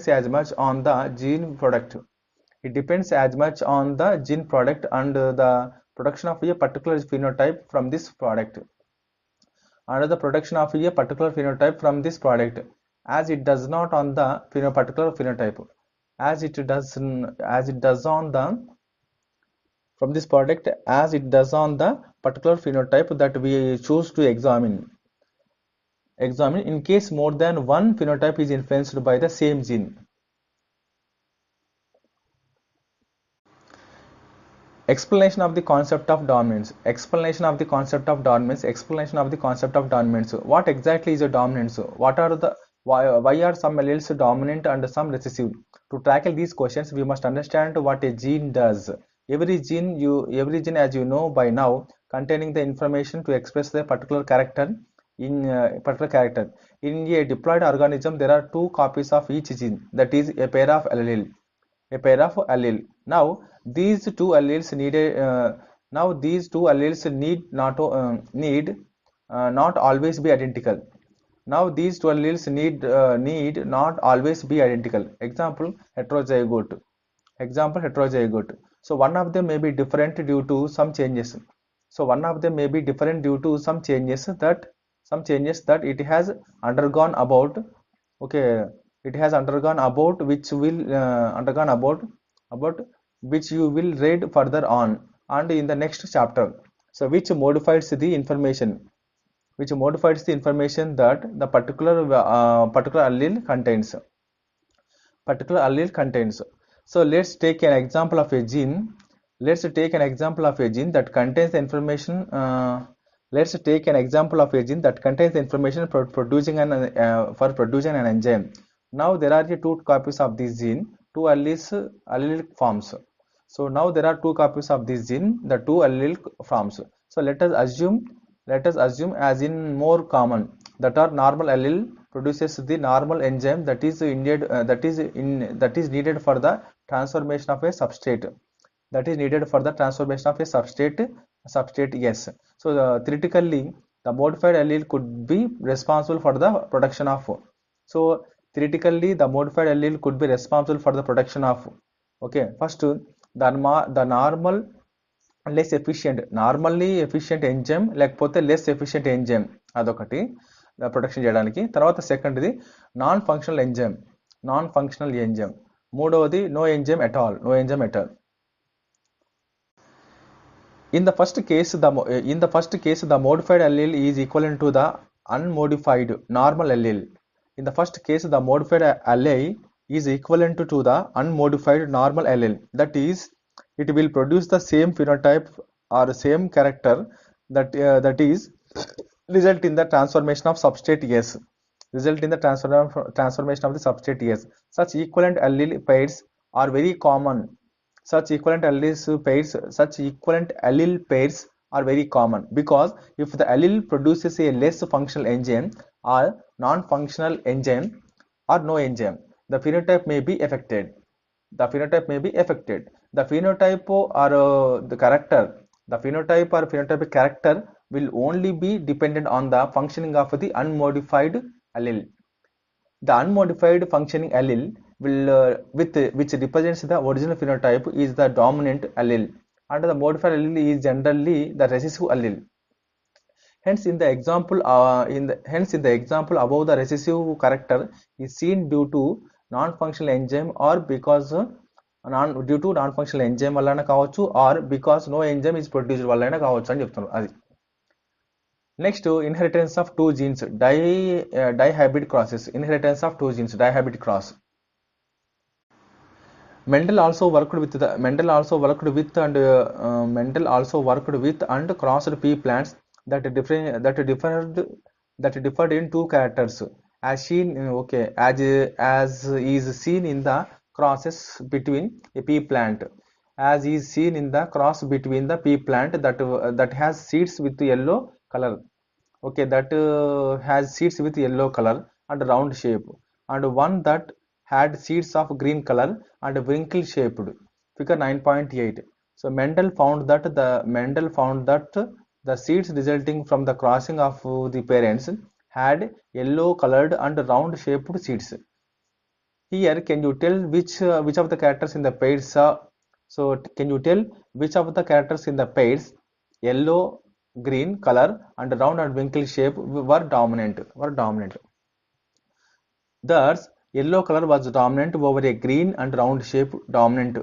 [SPEAKER 1] as much on the gene product. It depends as much on the gene product and the production of a particular phenotype from this product. As it does not on the particular phenotype, as it does on the from this product as it does on the particular phenotype that we choose to examine in case more than one phenotype is influenced by the same gene. Explanation of the concept of dominance. What exactly is a dominance? Why are some alleles dominant and some recessive? To tackle these questions, we must understand what a gene does. Every gene, as you know by now, containing the information to express the particular character. In a diploid organism, there are two copies of each gene, that is a pair of allele. Now these two alleles need not always be identical. Example, heterozygote. So one of them may be different due to some changes. That it has undergone about. Okay, it has undergone about which you will read further on and in the next chapter. So which modifies the information that the particular allele contains. So let's take an example of a gene. That contains the information. For producing an enzyme. Now there are two copies of this gene, two allelic forms. So now there are two copies of this gene, the two allelic forms. So let us assume as in more common that our normal allele produces the normal enzyme that is needed for the transformation of a substrate. Yes. So theoretically, the modified allele could be responsible for the production of. Okay, first the normal normally efficient enzyme లేకపోతే less efficient enzyme అదొకటి production చేయడానికి. తర్వాత సెకండ్ది non functional enzyme. మూడవది no enzyme at all. In the first case, the modified allele is equivalent to the unmodified normal allele. That is, it will produce the same phenotype or same character that is result in the transformation of substrate S. Such equivalent allele pairs are very common. Such equivalent allele pairs are very common because if the allele produces a less functional enzyme or non-functional enzyme or no enzyme, the phenotype may be affected. The phenotype or phenotypic character will only be dependent on the functioning of the unmodified allele. The unmodified functioning allele which represents the original phenotype is the dominant allele, and the modified allele is generally the recessive allele. Hence in the example above, the recessive character is seen due to non-functional enzyme or because due to non-functional enzyme వలన కావచ్చు or because no enzyme is produced వలన కావచ్చు అని చెప్తున్నారు. అది Next, inheritance of two genes, dihybrid crosses. Inheritance of two genes, dihybrid cross. Mendel also worked with and crossed pea plants that differed in two characters, as seen as is seen in the crosses between a pea plant, as is seen in the cross between the pea plant that has seeds with yellow color, that has seeds with yellow color and round shape, and one that had seeds of green color and wrinkle shaped. Figure 9.8. So Mendel found that the seeds resulting from the crossing of the parents had yellow colored and round shaped seeds. Here, can you tell which of the characters in the pairs? Can you tell which of the characters in the pairs, yellow, green color and round and wrinkle shape, were dominant? Thus, yellow color was dominant over a green and round shape dominant.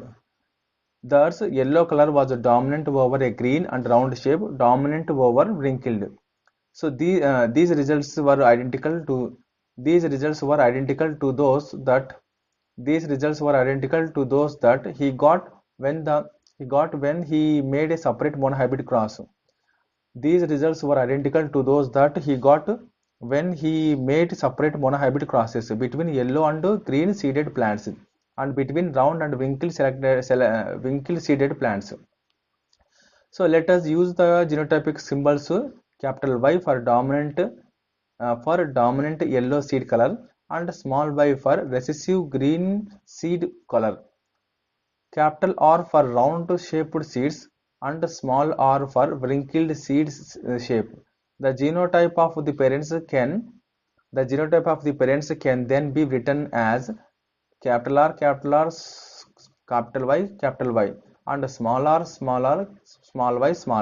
[SPEAKER 1] Thus, yellow color was dominant over a green and round shape dominant over wrinkled. So these results were identical to he got when he made a separate monohybrid cross. These results were identical to those that he got when he made separate monohybrid crosses between yellow and green seeded plants and between round and wrinkle seeded plants. So let us use the genotypic symbols capital Y for dominant yellow seed color and small y for recessive green seed color, capital R for round shaped seeds and small r for wrinkled seeds shape. The genotype of the parents can then be written as capital R, capital Y, and small r, small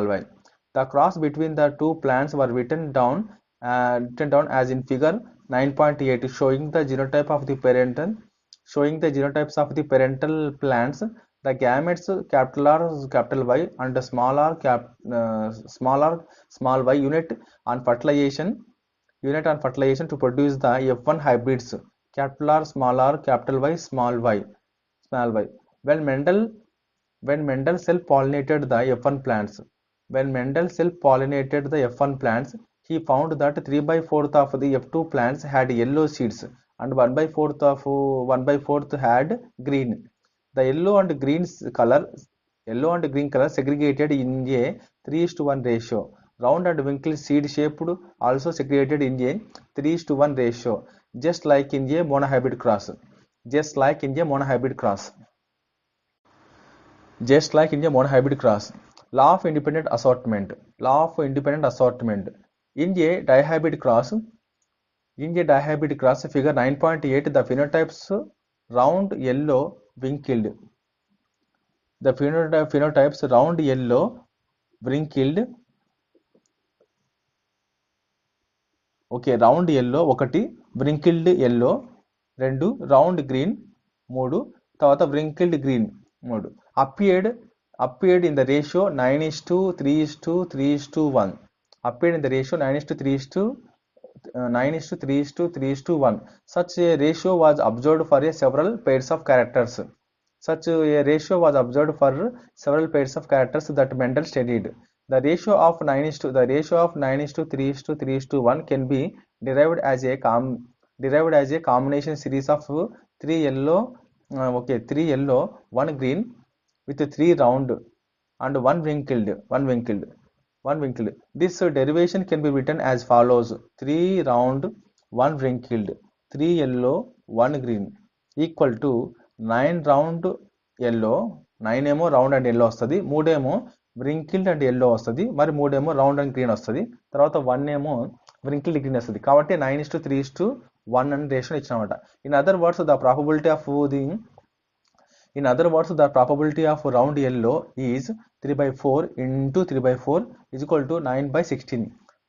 [SPEAKER 1] y. The cross between the two plants were written down as in figure 9.8, showing the genotypes of the parental plants. The gametes capital R, capital Y, and small y unit on fertilization to produce the F1 hybrids, capital R, capital Y, small y. When Mendel self-pollinated the F1 plants, he found that 3 by 4th of the F2 plants had yellow seeds and 1 by 4th had green. The yellow and green color segregated in a 3:1 ratio. Round and wrinkle seed shaped also segregated in a 3:1 ratio, just like in a monohybrid cross. Law of independent assortment. In a dihybrid cross, figure 9.8, the phenotypes round, yellow, wrinkled. The phenotypes round, yellow, wrinkled. Round yellow 1, wrinkled yellow 2, round green 3, తర్వాత wrinkled green 3. appeared in the ratio 9:3:3:1. Appeared in the ratio 9:3:3:1. Such a ratio was observed for several pairs of characters. That Mendel studied. The ratio of 9:3:3:1 can be derived as a combination series of 3 yellow, 1 green with 3 round and 1 wrinkled. This derivation can be written as follows: 3 round, 1 wrinkled, 3 yellow, 1 green equal to 9 round yellow, 9 ఏమో round and yellow వస్తుంది, 3 ఏమో wrinkled and yellow వస్తుంది, మరి 3 ఏమో round and green వస్తుంది, తర్వాత 1 ఏమో wrinkled green వస్తుంది. కాబట్టి 9:3:1 అని ratio ఇచ్చినమాట. In other words, the probability of round yellow is 3/4 into 3/4 is equal to 9/16.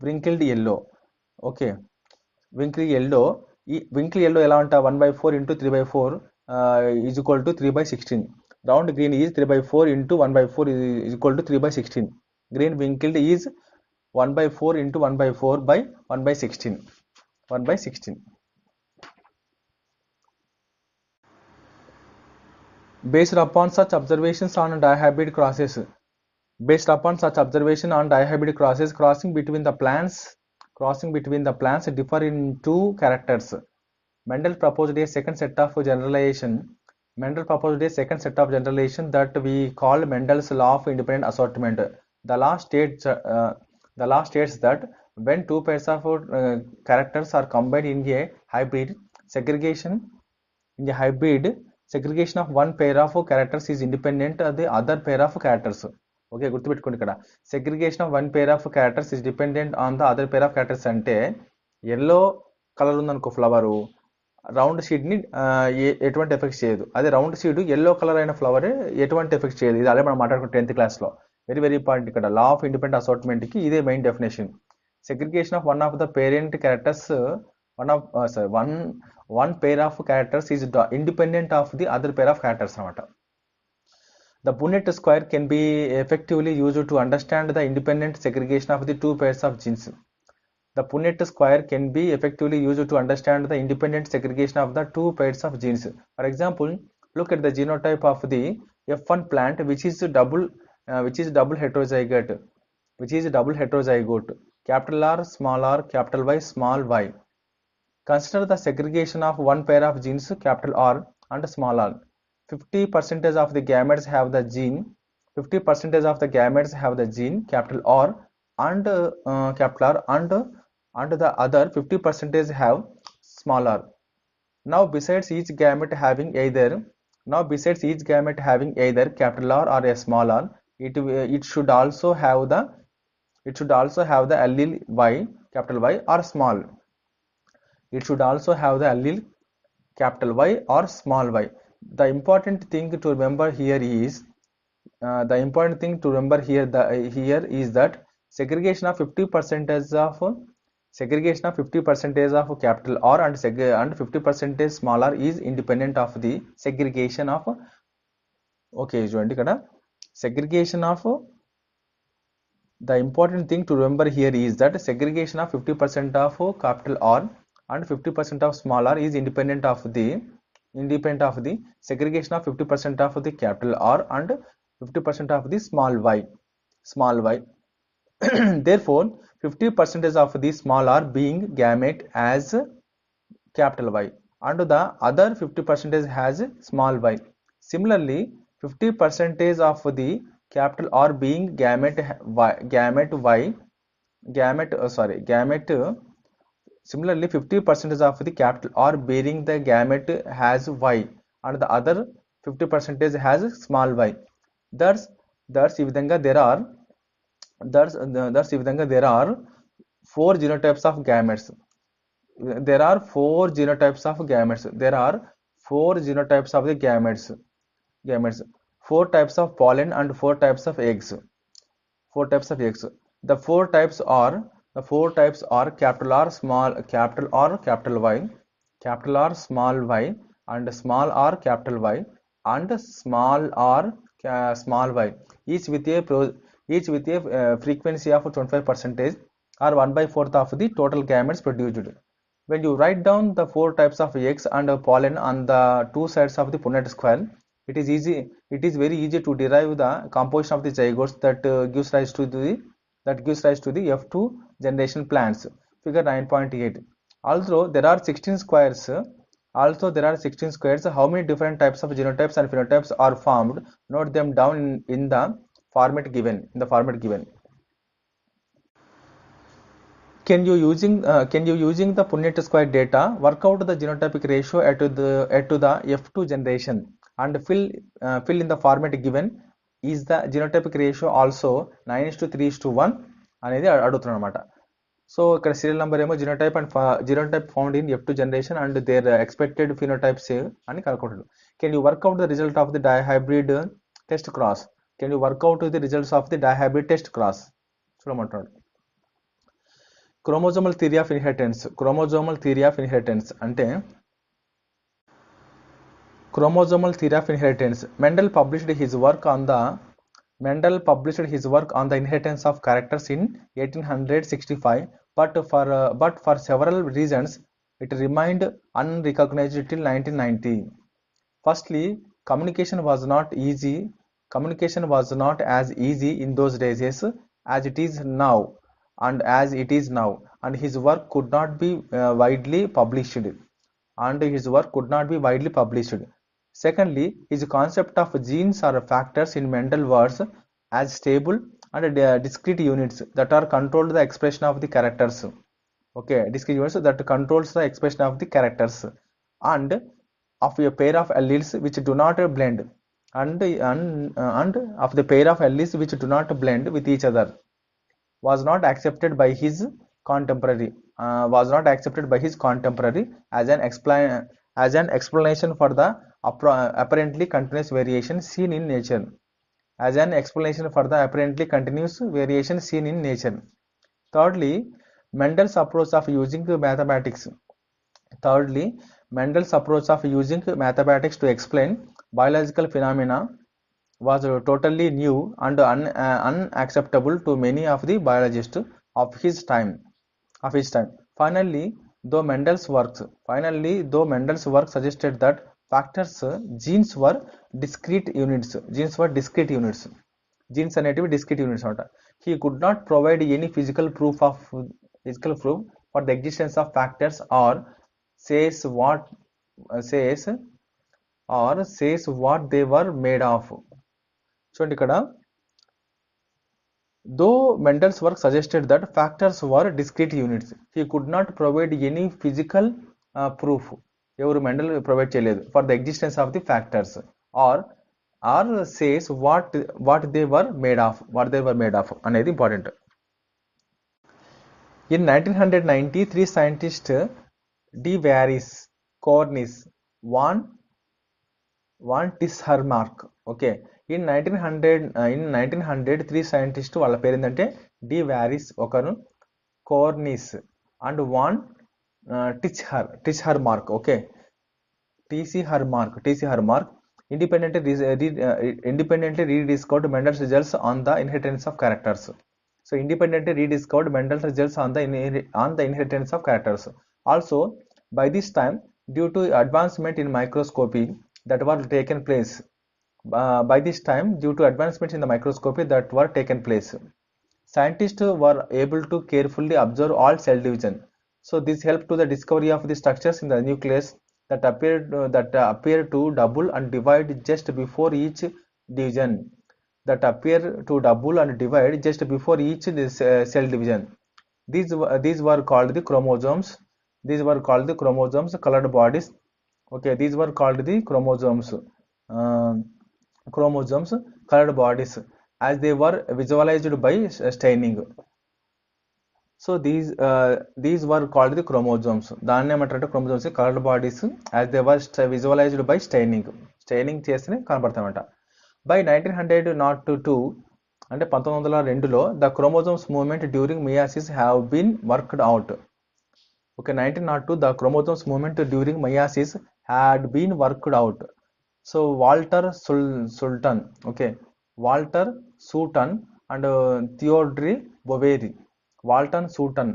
[SPEAKER 1] Wrinkled yellow, wrinkled yellow ఎలా అంట, 1/4 into 3/4 is equal to 3/16. Round green is 3/4 into 1/4 is equal to 3/16. Green wrinkled is 1 by 4 into 1 by 4 by 1 by 16. 1 by 16. Based upon such observations on dihybrid crosses, crossing between the plants differ in two characters. Mendel proposed a second set of generalization that we call Mendel's law of independent assortment. The law states that when two pairs of characters are combined in a hybrid, segregation of one pair of characters is independent of the other pair of characters. Okay, గుర్తుపెట్టుకోండి, ఇక్కడ segregation of one pair of characters is dependent on the other pair of characters. అంటే yellow colour ఉందనుకో flower, round షీడ్ని ఎటువంటి effects చేయదు. అదే round షీడ్ yellow colour అయిన flower ఎటువంటి effects చేయదు. ఇది అదే మనం మాట్లాడుకున్నాం 10th క్లాస్లో. Very very important. ఇక్కడ లా ఆఫ్ ఇండిపెండెంట్ అసార్ట్మెంట్కి ఇదే main definition. Segregation of one of the parent characters one pair of characters is independent of the other pair of characters అనమాట. The Punnett square can be effectively used to understand the independent segregation of the two pairs of genes. The Punnett square can be effectively used to understand the independent segregation of the two pairs of genes. For example, look at the genotype of the F1 plant, which is double heterozygote. Capital R, small r, capital Y, small y. Consider the segregation of one pair of genes, capital R and small r. 50% of the gametes have the gene. Capital R and capital R and the other 50% have small r. Now besides each gamete having either capital R or a small r, it should also have the allele Y, capital Y or small. It should also have the allele capital Y or small y. The important thing to remember here is that segregation of 50% of capital R and 50% small r is independent of the segregation of చూడండి ఇక్కడ segregation of the important thing to remember here is that segregation of 50% of capital R and 50% of small r is independent of the segregation of 50% of the capital R and 50% of the small y. Therefore 50% of the small r being gamete as capital Y and the other 50% has small y. Similarly 50% of the capital R being Similarly, 50% of the capital R bearing the gamete has Y and the other 50% has small y. Thus ఈ విధంగా there are 4 genotypes of gametes. There are 4 genotypes of the gametes. 4 types of pollen and 4 types of eggs. The four types are capital R, capital Y, capital R, small y, and small r, capital Y, and small r, small y, each with a frequency of 25% or 1/4 of the total gametes produced. When you write down the 4 types of eggs and pollen on the two sides of the Punnett square, it is very easy to derive the composition of the zygotes that gives rise to the F2 generation plants. Figure 9.8. Although there are 16 squares, how many different types of genotypes and phenotypes are formed? Note them down in the format given. Can you using the Punnett square data work out the genotypic ratio at the F2 generation and fill in the format given? Is the genotypic ratio also 9:3:1 అనేది అడుగుతున్నాను అనమాట. So ఇక్కడ serial number ఏమో genotype found in F2 generation and their expected phenotypes అని కనుక్కుంటాడు. Can you work out the result of the dihybrid test cross? చూడమంటున్నాడు. Chromosomal theory of inheritance అంటే Mendel published his work on the Mendel published his work on the inheritance of characters in 1865, but for several reasons it remained unrecognized till 1990. Firstly, communication was not easy. Communication was not as easy in those days as it is now, and his work could not be widely published. Secondly, his concept of genes or factors in Mendel words as stable and discrete units that are controlled the expression of the characters. Okay, discrete units that controls the expression of the characters and of a pair of alleles which do not blend and of the pair of alleles which do not blend with each other was not accepted by his contemporary as an explanation for the apparently continuous variation seen in nature. Thirdly, Mendel's approach of using mathematics. Thirdly, Mendel's approach of using mathematics to explain biological phenomena was totally new and unacceptable to many of the biologists of his time. Finally, though Mendel's work suggested that factors genes were discrete units. Genes అనేటివి discrete units అన్నమాట. He could not provide any physical proof for the existence of factors or says what they were made of. చూడండి ఇక్కడ, though Mendel's work suggested that factors were discrete units, he could not provide any physical proof. ఎవరు Mendel provide చేయలేదు for the existence of the factors or says what they were made of అనేది important. In 1990, three scientists D. Varis, Cornish, van Tissermark. Okay, in 1900 three scientists వాళ్ళ పేరు ఏంటంటే de Vries ఒకరు, Correns and von Tschermak. Okay, Tschermak independently rediscovered Mendel's results on the inheritance of characters. So independently rediscovered Mendel's results on the inheritance of characters. Also, by this time, due to advancement in microscopy that were taken place, scientists were able to carefully observe all cell division. So this helped to the discovery of the structures in the nucleus that appear to double and divide just before each division. Cell division. These were called the chromosomes. Colored bodies. Okay, these were called the chromosomes. Colored bodies, as they were visualized by staining. So these were called the chromosomes. దాన్ని ఏమంటారంటే chromosomes colored bodies as they were visualized by staining చేస్తేనే కనబడతాయన్నమాట. By 1902 అంటే 1902లో the chromosomes movement during meiosis have been worked out. Okay, 1902 the chromosomes movement during meiosis had been worked out. So Walter Sutton and Theodore Boveri. Walter Sutton,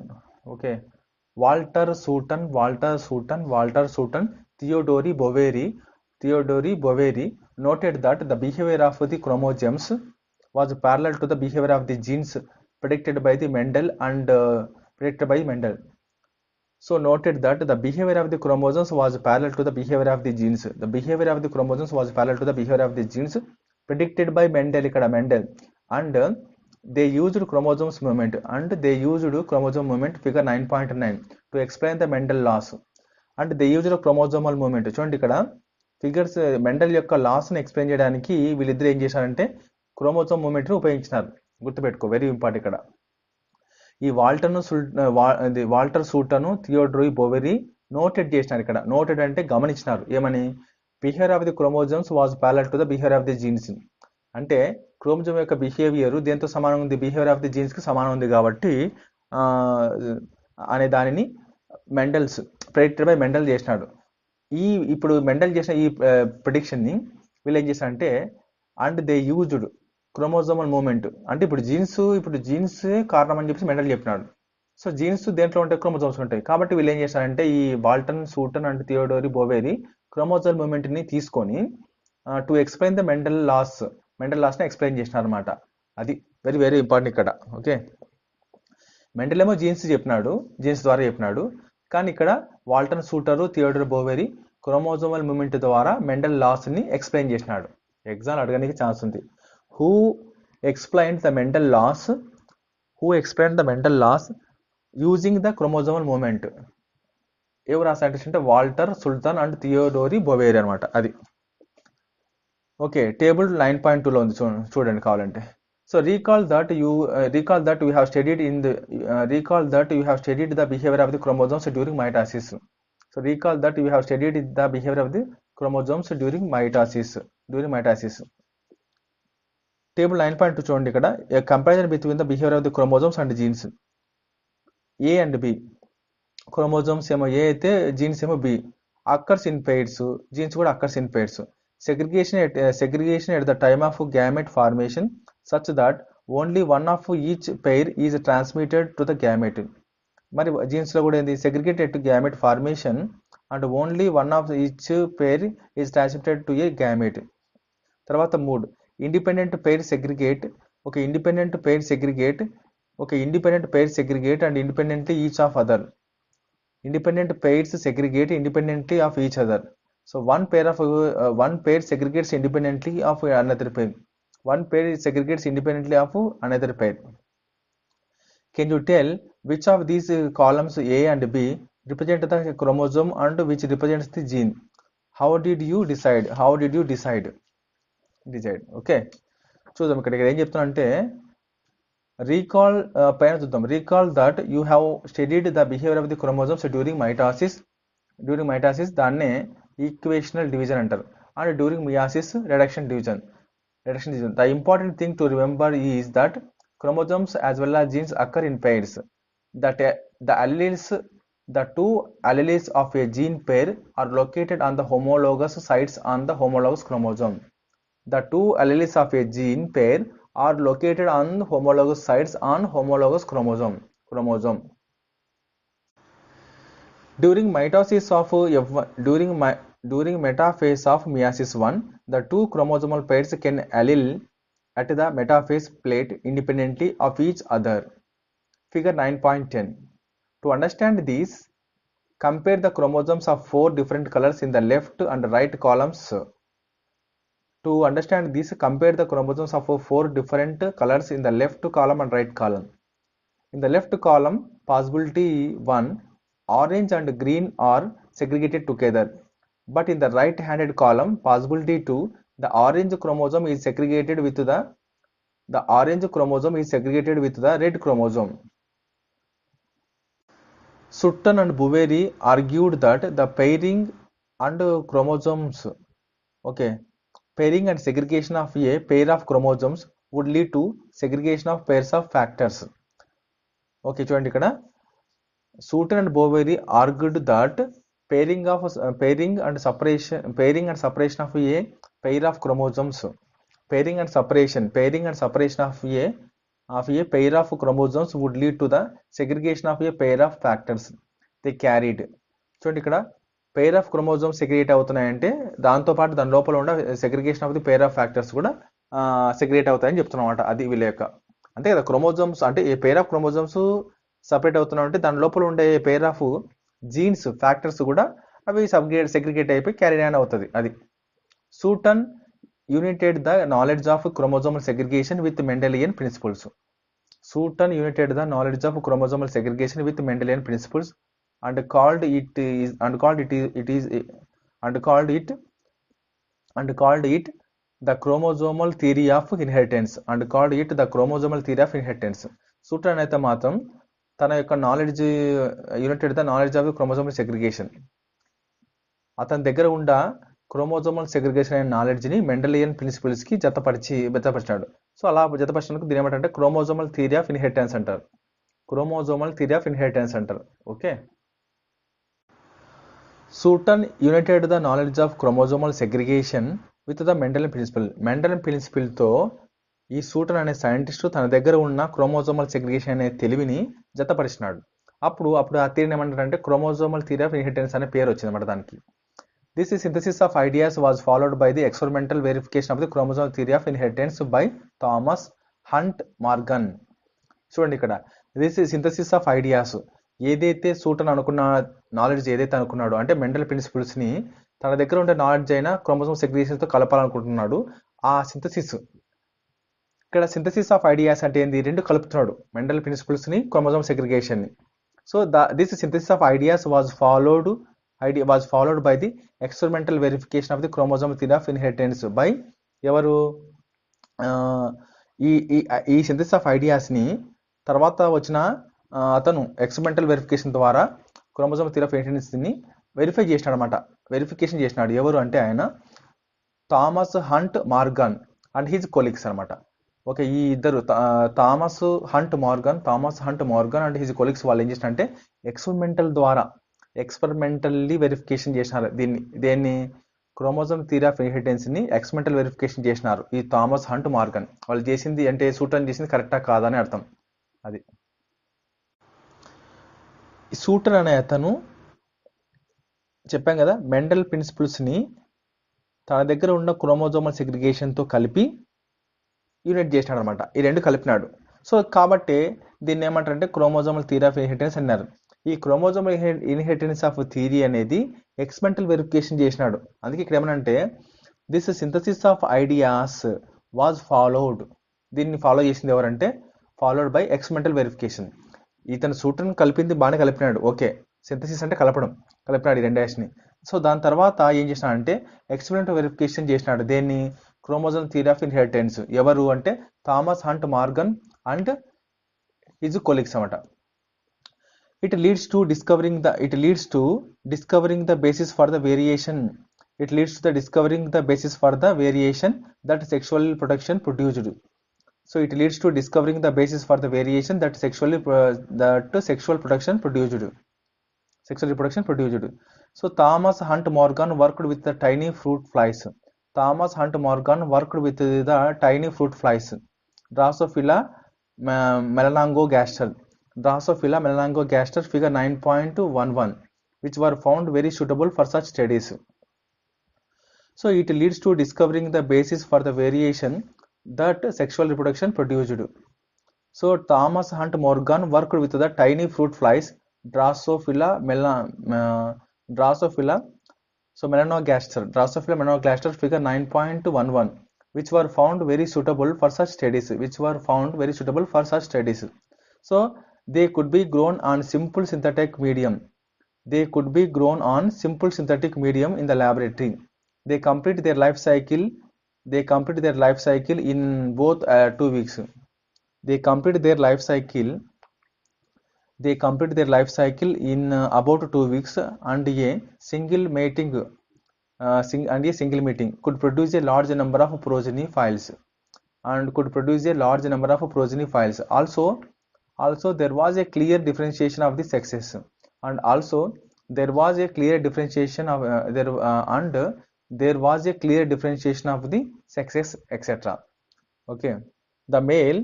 [SPEAKER 1] Theodore Boveri noted that the behavior of the chromosomes was parallel to the behavior of the genes predicted by Mendel. So noted that the behavior of the chromosomes was parallel to the behavior of the genes. The behavior of the chromosomes was parallel to the behavior of the genes predicted by Mendel. And they used chromosome movement figure 9.9 to explain the Mendel laws. And they used chromosomal movement. చూడండి ఇక్కడ figures Mendel యొక్క loss ని explain చేయడానికి వీళ్ళిద్దరు ఏం చేశారంటే chromosome moment ని ఉపయోగించినారు. గుర్తుపెట్టుకో, వెరీ ఇంపార్టెంట్. ఇక్కడ ఈ వాల్టర్ సూటన్, థియోడోర్ బోవెరీ నోటెడ్ చేసినారు. ఇక్కడ నోటెడ్ అంటే గమనించినారు. ఏమని? Behaviour of the chromosomes was parallel to the behaviour of the jeans. అంటే క్రోమోజోమ్ యొక్క బిహేవియర్ దేంతో సమానం ఉంది? బిహేవియర్ ఆఫ్ ది జీన్స్ కి సమానం ఉంది కాబట్టి అనే దానిని మెండల్స్ ప్రెడిక్టెడ్ బై మెండల్ చేసినాడు. ఇప్పుడు మెండల్ చేసిన ఈ ప్రెడిక్షన్ ని వీళ్ళు ఏం చేశారంటే and they used chromosomal movement అంటే ఇప్పుడు జీన్స్ కారణం అని చెప్పేసి మెండల్ చెప్పినాడు. సో జీన్స్ దేంట్లో ఉంటాయి, క్రోమోజోమ్స్ ఉంటాయి. కాబట్టి వీళ్ళు ఏం చేశారంటే ఈ Walton, Sutton and Theodore Boveri chromosomal movement ని తీసుకొని to explain the Mendel laws ని ఎక్స్ప్లెయిన్ చేసినారు అనమాట. అది వెరీ వెరీ ఇంపార్టెంట్ ఇక్కడ. ఓకే, మెండల్ ఏమో జీన్స్ ద్వారా చెప్పినాడు. కానీ ఇక్కడ Walton, Sutton, Theodore Boveri chromosomal movement ద్వారా మెండల్ లాస్ ని ఎక్స్ప్లెయిన్ చేసినాడు. ఎగ్జామ్ అడగడానికి ఛాన్స్ ఉంది. Who explain the Mendel laws using the chromosomal movement? ఎవరు ఆ సైంటిస్ట్ అంటే వాల్టర్, సుల్తాన్ అండ్ థియోడోరి బోవేరి అనమాట. అది ఓకే. టేబుల్ 9.2లో ఉంది, చూడండి కావాలంటే. So recall that you have studied the behavior of the chromosomes during mitosis. So recall that you have studied the behavior of the chromosomes during mitosis. Table 9.2 చూడండి ఇక్కడ. A comparison between the behavior of the chromosomes and genes. A and B. Chromosomes ఏమో A అయితే genes ఏమో B. Occurs in pairs. Genes కూడా occurs in pairs. Segregation at the time of gamete formation such that only one of each pair is transmitted to the gamete. మరి jeans లో కూడా ఏంది, segregate at gamete formation and only one of each pair is transmitted to a gamete. తర్వాత 3 independent pair segregate and independently each of other. Independent pairs segregate independently of each other. So one pair segregates independently of another pair. One pair segregates independently of another pair. Can you tell which of these columns A and B represent the chromosome and which represents the gene? How did you decide? Okay. చూద్దాం ఇక్కడ ఏం చెప్తున్నా అంటే పైన చూద్దాం. Recall that you have studied the behaviour of the chromosomes during mitosis దాన్నే equational division అంటారు. And during meiosis reduction division. The important thing to remember is that chromosomes as well as genes occur in pairs. The two alleles of a gene pair are located on the homologous sites on the homologous chromosome. The two alleles of a gene pair are located on homologous sites on homologous chromosome. During metaphase of meiosis 1, the two chromosomal pairs can allele at the metaphase plate independently of each other. Figure 9.10. To understand this, compare the chromosomes of 4 different colors in the left and right columns. Compare the chromosomes of 4 different colors in the left column and right column. In the left column, possibility 1, orange and green are segregated together. But in the right-handed column, possibility 2, the orange chromosome is segregated with the red chromosome. Sutton and Boveri argued that the pairing and segregation of a pair of chromosomes would lead to segregation of pairs of factors. Okay, చూడండి ఇక్కడ Sutton and Boveri argued that pairing and separation of a pair of chromosomes would lead to the segregation of a pair of factors they carried. చూడండి ఇక్కడ pair of chromosomes segregate అవుతున్నాయంటే దాంతో పాటు దాని లోపల ఉన్న segregation of the pair of factors కూడా segregate అవుతాయని చెప్తున్నమాట. అది వీళ్ళ యొక్క అంతే కదా. క్రోమోజోమ్స్ అంటే ఏ pair of chromosomes సపరేట్ అవుతున్నాయంటే దాని లోపల ఉండే pair of జీన్స్ ఫ్యాక్టర్స్ కూడా అవి సెగ్రిగేట్ అయిపోయి క్యారీ ఆన్ అవుతుంది. అది Sutton united the knowledge of chromosomal segregation with Mendelian principles. and called it the chromosomal theory of inheritance. Sutton అయితే మాత్రం తన యొక్క united the knowledge of chromosomal segregation, అతని దగ్గర ఉన్న క్రోమోజోమల్ సెగ్రిగేషన్ అనే నాలెడ్జ్ ని మెండలియన్ ప్రిన్సిపల్స్ కి జతపరిచాడు. సో అలా జతపరిచినందుకు దీని ఏమంటే క్రోమోజోమల్ థియరీ ఆఫ్ ఇన్హెరిటెన్స్ అంటారు. Okay. Sutton united the knowledge of chromosomal segregation with the Mendelian principle తో ఈ సూటన్ అనే సైంటిస్టు తన దగ్గర ఉన్న క్రోమోజోమల్ సెగ్రిగేషన్ అనే తెలివిని జతపరిచినాడు. అప్పుడు ఆ థియరీని ఏమంటారంటే క్రోమోజోమల్ థియరీ ఆఫ్ ఇన్హెరిటెన్స్ అనే పేరు వచ్చింది అన్నమాట దానికి. దిస్ ఈ synthesis of ideas was followed by the experimental verification of the chromosomal theory of inheritance by Thomas Hunt Morgan. చూడండి ఇక్కడ, దిస్ ఈ సింథసిస్ ఆఫ్ ఐడియాస్, ఏదైతే సూటన్ అనుకున్న నాలెడ్జ్ ఏదైతే అనుకున్నాడో, అంటే మెంటల్ ప్రిన్సిపల్స్ని తన దగ్గర ఉండే నాలెడ్జ్ అయినా క్రోమోజోమ్ సెగ్రిగేషన్తో కలపాలనుకుంటున్నాడు. ఆ సింథసిస్, ఇక్కడ సింథసిస్ ఆఫ్ ఐడియాస్ అంటే ఏంది, రెండు కలుపుతున్నాడు, మెంటల్ ప్రిన్సిపల్స్ని క్రోమోజోమ్ సెగ్రిగేషన్ని. So this synthesis of ideas was followed by the experimental verification of the chromosome theory of inheritance by ఎవరు, ఈ ఈ సింథసిస్ ఆఫ్ ఐడియాస్ని తర్వాత వచ్చిన అతను ఎక్స్పెరిమెంటల్ వెరిఫికేషన్ ద్వారా క్రోమోజోమ్ థియరీ ఆఫ్ ఇన్హెరిటెన్స్ని వెరిఫికేషన్ చేసినాడు. ఎవరు అంటే ఆయన Thomas Hunt Morgan and his colleagues అనమాట. ఓకే, ఈ ఇద్దరు Thomas Hunt Morgan and his colleagues వాళ్ళు ఏం చేసినారంటే ఎక్స్పెరిమెంటల్లీ వెరిఫికేషన్ చేసినారు. దేన్ని క్రోమోజోమ్ థియరీ ఆఫ్ ఇన్హెరిటెన్స్ని ఎక్స్పెరిమెంటల్ వెరిఫికేషన్ చేసినారు ఈ థామస్ హంట్ మార్గన్. వాళ్ళు చేసింది అంటే సూటన్ చేసింది కరెక్టా కాదా అని అర్థం. అది ఈ సూటన్ అనే అతను చెప్పాం కదా, మెంటల్ ప్రిన్సిపల్స్ని తన దగ్గర ఉన్న క్రోమోజోమల్ సెగ్రిగేషన్తో కలిపి యూనిట్ చేసినాడు అనమాట. ఈ రెండు కలిపినాడు. సో కాబట్టి దీన్ని ఏమంటారంటే క్రోమోజోమల్ థియరీ ఆఫ్ ఇన్హెరిటెన్స్ అన్నారు. ఈ క్రోమోజోమల్ ఇన్హెరిటెన్స్ ఆఫ్ థియరీ అనేది ఎక్స్పెరిమెంటల్ వెరిఫికేషన్ చేసినాడు. అందుకే ఇక్కడ ఏమనంటే this synthesis of ideas was followed, దీన్ని ఫాలో చేసింది ఎవరంటే ఫాలోడ్ బై ఎక్స్పెరిమెంటల్ వెరిఫికేషన్. ఇతను సూటన్ కలిపింది బాగానే కలిపినాడు, ఓకే, సింథసిస్ అంటే కలిపినాడు ఈ రెండేషని. సో దాని తర్వాత ఏం చేసినాడంటే ఎక్స్పెరిమెంటల్ వెరిఫికేషన్ చేసినాడు. దేన్ని క్రోమోజోమ్ థియరీ ఆఫ్ ఇన్హెరిటెన్స్. ఎవరు అంటే Thomas Hunt Morgan and his colleagues అన్నమాట. It leads to discovering the basis for the variation. It leads to the discovering the basis for the variation that sexual production produced. So it leads to discovering the basis for the variation that sexual reproduction produced. So Thomas Hunt Morgan worked with the tiny fruit flies. Drosophila melanogaster figure 9.11, which were found very suitable for such studies. So it leads to discovering the basis for the variation that sexual reproduction produced. So Thomas Hunt Morgan worked with the tiny fruit flies Drosophila melanogaster figure 9.11, which were found very suitable for such studies. So they could be grown on simple synthetic medium in the laboratory. They complete their life cycle in both 2 weeks. They complete their life cycle in about 2 weeks, and a single mating could produce a large number of progeny files. Also there was a clear differentiation of the sexes, etc. Okay, the male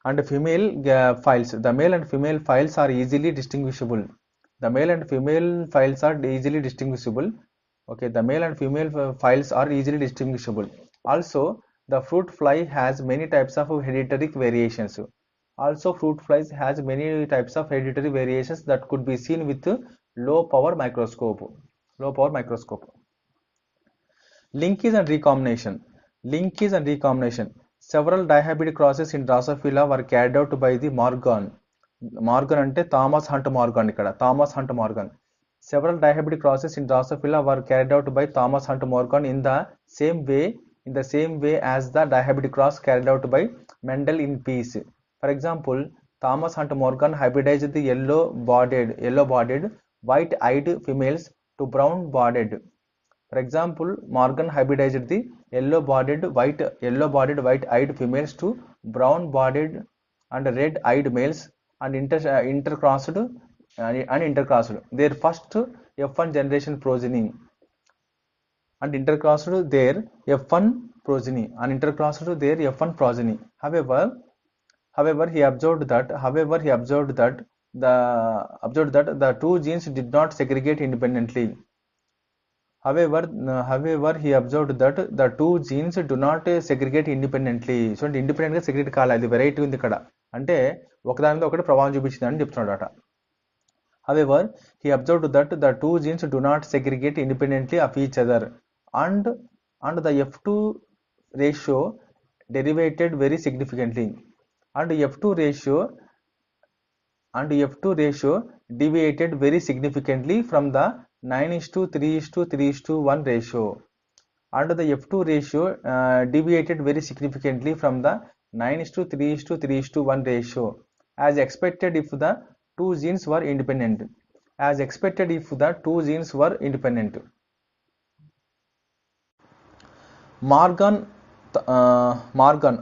[SPEAKER 1] and female files are easily distinguishable. Okay, the male and female files are easily distinguishable. Also the fruit fly has many types of hereditary variations. That could be seen with low power microscope. Linkage and recombination. Several dihybrid crosses in Drosophila were carried out by the Morgan ante Thomas Hunt Morgan. Several dihybrid crosses in Drosophila were carried out by Thomas Hunt Morgan in the same way as the dihybrid cross carried out by Mendel in peas. For example, Thomas Hunt Morgan hybridized the yellow-bodied, white-eyed females to brown-bodied. For example, Morgan hybridized the yellow-bodied, white-eyed females to brown-bodied and red-eyed males and intercrossed their first F1 generation progeny. progeny and intercrossed their F1 progeny. However, he observed that the two genes did not segregate independently. However, he observed that the two genes do not segregate independently. So independent గా segregate కాలే, అది variety ఉంది ఇక్కడ. అంటే ఒకదాని మీద ఒకటి ప్రభావం చూపించింది అని చెప్తున్నాడట. However, he observed that the two genes do not segregate independently of each other, and the F2 ratio derivated very significantly, and F2 ratio deviated very significantly from the 9:3:3:1 ratio, and the F2 ratio deviated very significantly from the 9:3:3:1 ratio, as expected if the two genes were independent. Morgan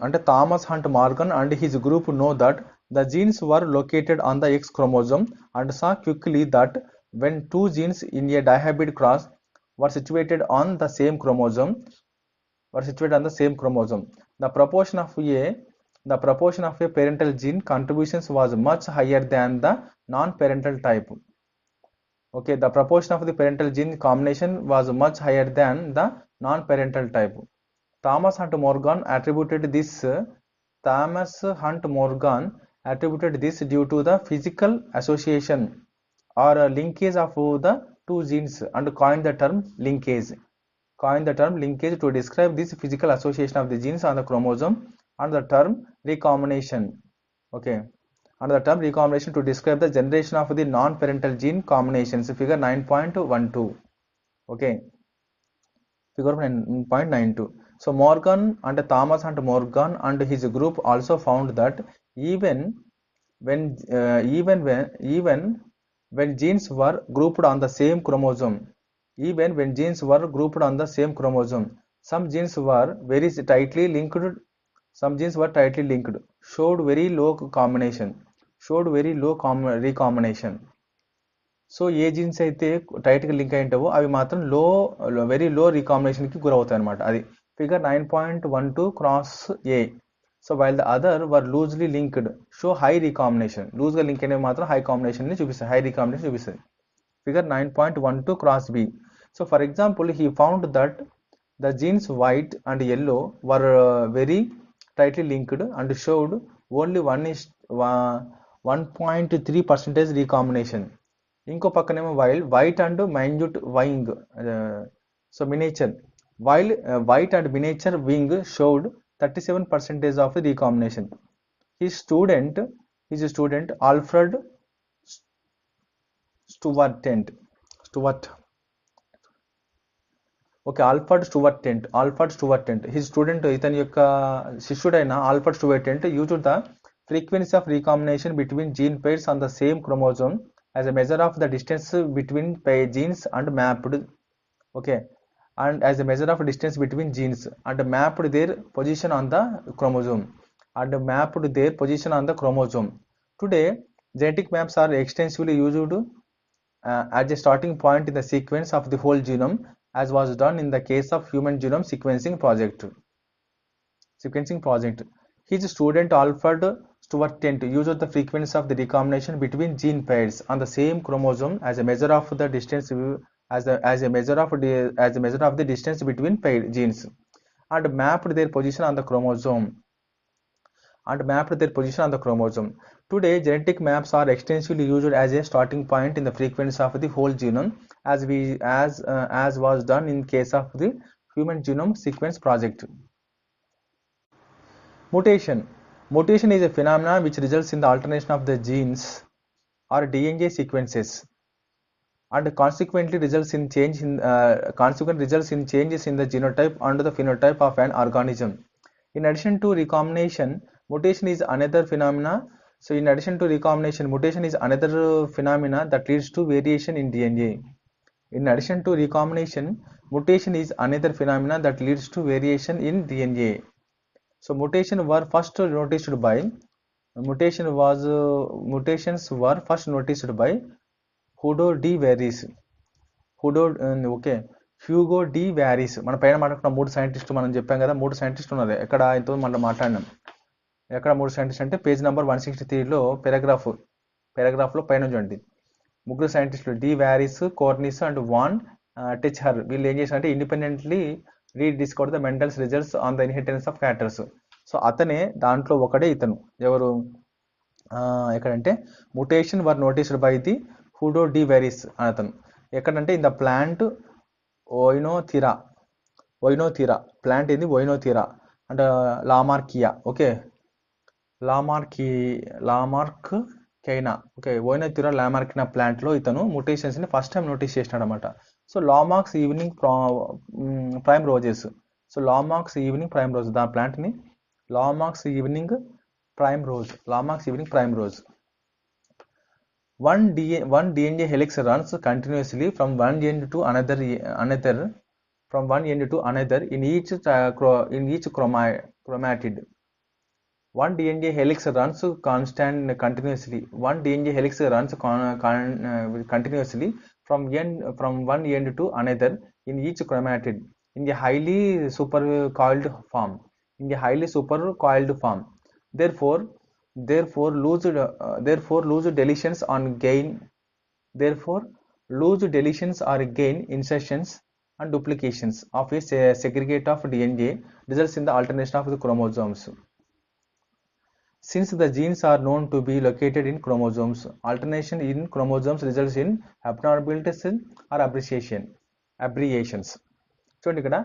[SPEAKER 1] and Thomas Hunt Morgan and his group know that the genes were located on the X chromosome and saw quickly that when two genes in a dihybrid cross were situated on the same chromosome, the proportion of a parental gene contributions was much higher than the non-parental type. Okay, the proportion of the parental gene combination was much higher than the non-parental type. Thomas Hunt Morgan attributed this due to the physical association or linkage of the two genes and coined the term linkage to describe this physical association of the genes on the chromosome, and the term recombination. Okay, and the term recombination to describe the generation of the non-parental gene combinations. Figure 9.12. Okay, figure 9.92. So Morgan and Thomas and Morgan and his group also found that even when genes were grouped on the same chromosome, some genes were very tightly linked, showed very low recombination. So ఏ genes అయితే టైట్గా link అయి ఉంటావో అవి మాత్రం very low రీకాంబినేషన్కి గురవుతాయి అనమాట. అది figure 9.12 cross A. So while the other were loosely linked show high recombination. లూజ్గా లింక్ అనేవి మాత్రం హై రీకాంబినేషన్ చూపిస్తాయి. Figure 9.12 cross B. So for example he found that the genes white and yellow were very tightly linked and showed only 1.3% recombination. ఇంకో పక్కనేమో white and minute wing, so miniature white and miniature wing showed 37% of the recombination. His student Alfred Stewart. His student ఇతని యొక్క శిష్యుడైన Alfred Sturtevant used the frequency of recombination between gene pairs on the same chromosome as a measure of the distance between genes and mapped their position on the chromosome. Today, genetic maps are extensively used as a starting point in the sequence of the whole genome, as was done in the case of human genome sequencing project. His student Alfred Stewart used the frequency of the recombination between gene pairs on the same chromosome as a measure of the distance distance between paired genes, and mapped their position on the chromosome. Today, genetic maps are extensively used as a starting point in the frequency of the whole genome, as was done in case of the human genome sequence project. Mutation is a phenomenon which results in the alteration of the genes or DNA sequences, and consequently results in changes in the genotype and the phenotype of an organism. In addition to recombination, mutation is another phenomena. That leads to variation in DNA. So mutations were first noticed by Hugo de Vries. Hugo de Vries. మన పైన మాట్లాడుకున్న 3 సైంటిస్టులు మనం చెప్పాం కదా, 3 సైంటిస్టులు ఉన్నారు. ఎక్కడ ఇంతో మనం మాట్లాడినాం. ఎక్కడ 3 సైంటిస్టులు అంటే పేజ్ నెంబర్ 163లో పారాగ్రాఫ్లో పైన చూడండి. 3 సైంటిస్టులు de Vries, Correns and von Tschermak. వీళ్ళు ఏం చేశారంటే independently rediscover the Mendel's results on the inheritance of characters. So అతనే దాంట్లో ఒకడే ఇతను. ఎవరు ఎక్కడంటే mutation were noticed by the Hugo de Vries అని అతను. ఎక్కడంటే in the plant Oenothera plant ఏంది Oenothera and Lamarckiana. Okay, Lamarckiana. Okay, Oenothera Lamarckiana ప్లాంట్లో ఇతను ముటేషన్స్ని ఫస్ట్ టైం నోటీస్ చేసినాడు అనమాట. So Lamarck's evening primroses. So Lamarck's evening primrose, దాని ప్లాంట్ని Lamarck's evening primrose. One DNA helix runs continuously from one end to another in each chromatid. One DNA helix runs continuously. One DNA helix runs continuously from one end to another in each chromatid in a highly supercoiled form. Therefore, loose deletions or gain insertions and duplications of a segregate of DNA results in the alternation of the chromosomes. Since the genes are known to be located in chromosomes, alternation in chromosomes results in abnormalities or aberrations. చూడండి ఇక్కడ,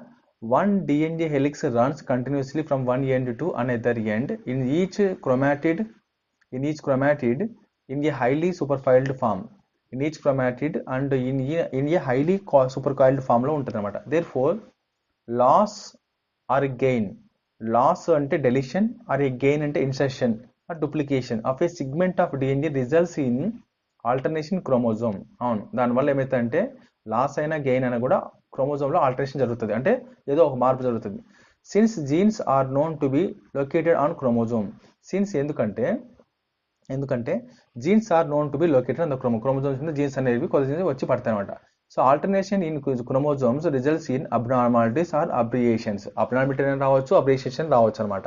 [SPEAKER 1] one DNA helix runs continuously from one end to another end in each chromatid in a highly supercoiled form. In each chromatid and in a highly supercoiled form లో ఉంటుంది అనమాట. Therefore, loss or gain, loss అంటే deletion or a gain అంటే insertion or duplication of a segment of DNA results in alternation chromosome. అవును, దానివల్ల ఏమవుతుందంటే loss అయినా gain అయినా కూడా క్రోమోజోమ్లో ఆల్టరేషన్ జరుగుతుంది, అంటే ఏదో ఒక మార్పు జరుగుతుంది. Since genes are known to be located on chromosome. Since ఎందుకంటే genes are known to be located on the chromosomes మీద జీన్స్ అనేవి కొద్ది వచ్చి పడతాయి అనమాట. So alternation in chromosomes results in abnormalities or aberrations. Abnormality రావచ్చు, అబ్రియేషన్ రావచ్చు అనమాట.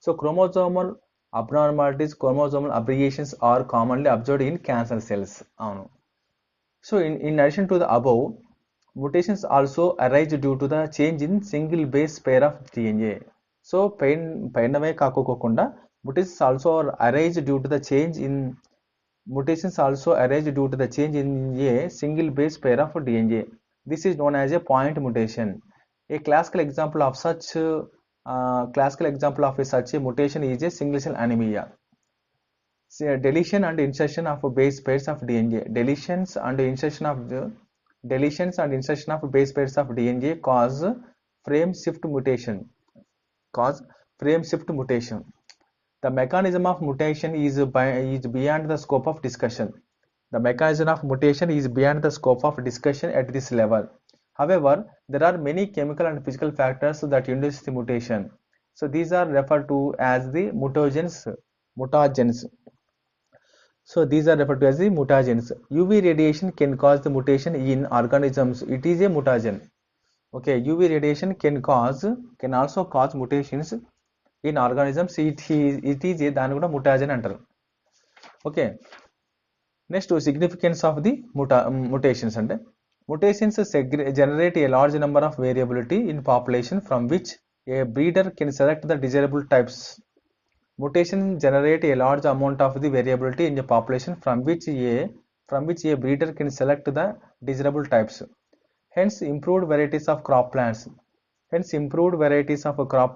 [SPEAKER 1] So chromosomal abnormalities, chromosomal aberrations are commonly observed in cancer cells. అవును. So in addition to the above, mutations also arise due to the change in single base pair of DNA. So పైనవే కాకోకుండా mutations also arise due to the change in a single base pair of DNA. This is known as a point mutation. A classical example of such a mutation is a single cell anemia. Deletion and insertion of base pairs of DNA. Deletions and insertion of base pairs of DNA cause frame shift mutation. The mechanism of mutation is beyond the scope of discussion. At this level. However, there are many chemical and physical factors that induce the mutation. So these are referred to as the mutagens. UV radiation can cause the mutation in organisms. It is a mutagen. Okay, UV radiation can also cause mutations in organisms. It is a దాన్ని కూడా mutagen అంటారు. Okay. Next, significance of the mutations. అంటే mutations generate a large number of variability in population from which a breeder can select the desirable types. Mutations generate a large amount of the variability in the population from which a breeder can select the desirable types. Hence, improved varieties of crop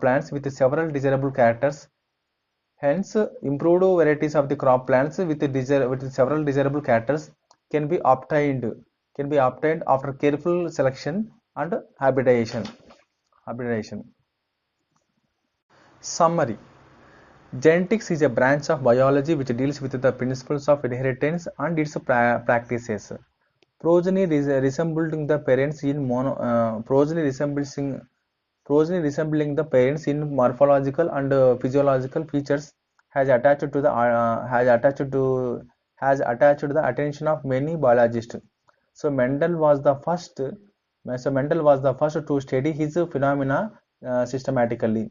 [SPEAKER 1] plants with several desirable characters. Several desirable characters can be obtained after careful selection and hybridization. Summary. Genetics is a branch of biology which deals with the principles of inheritance and its practices. Progeny resembling the parents in morphological and physiological features has attached the attention of many biologists. So Mendel was the first So Mendel was the first to study his phenomena systematically.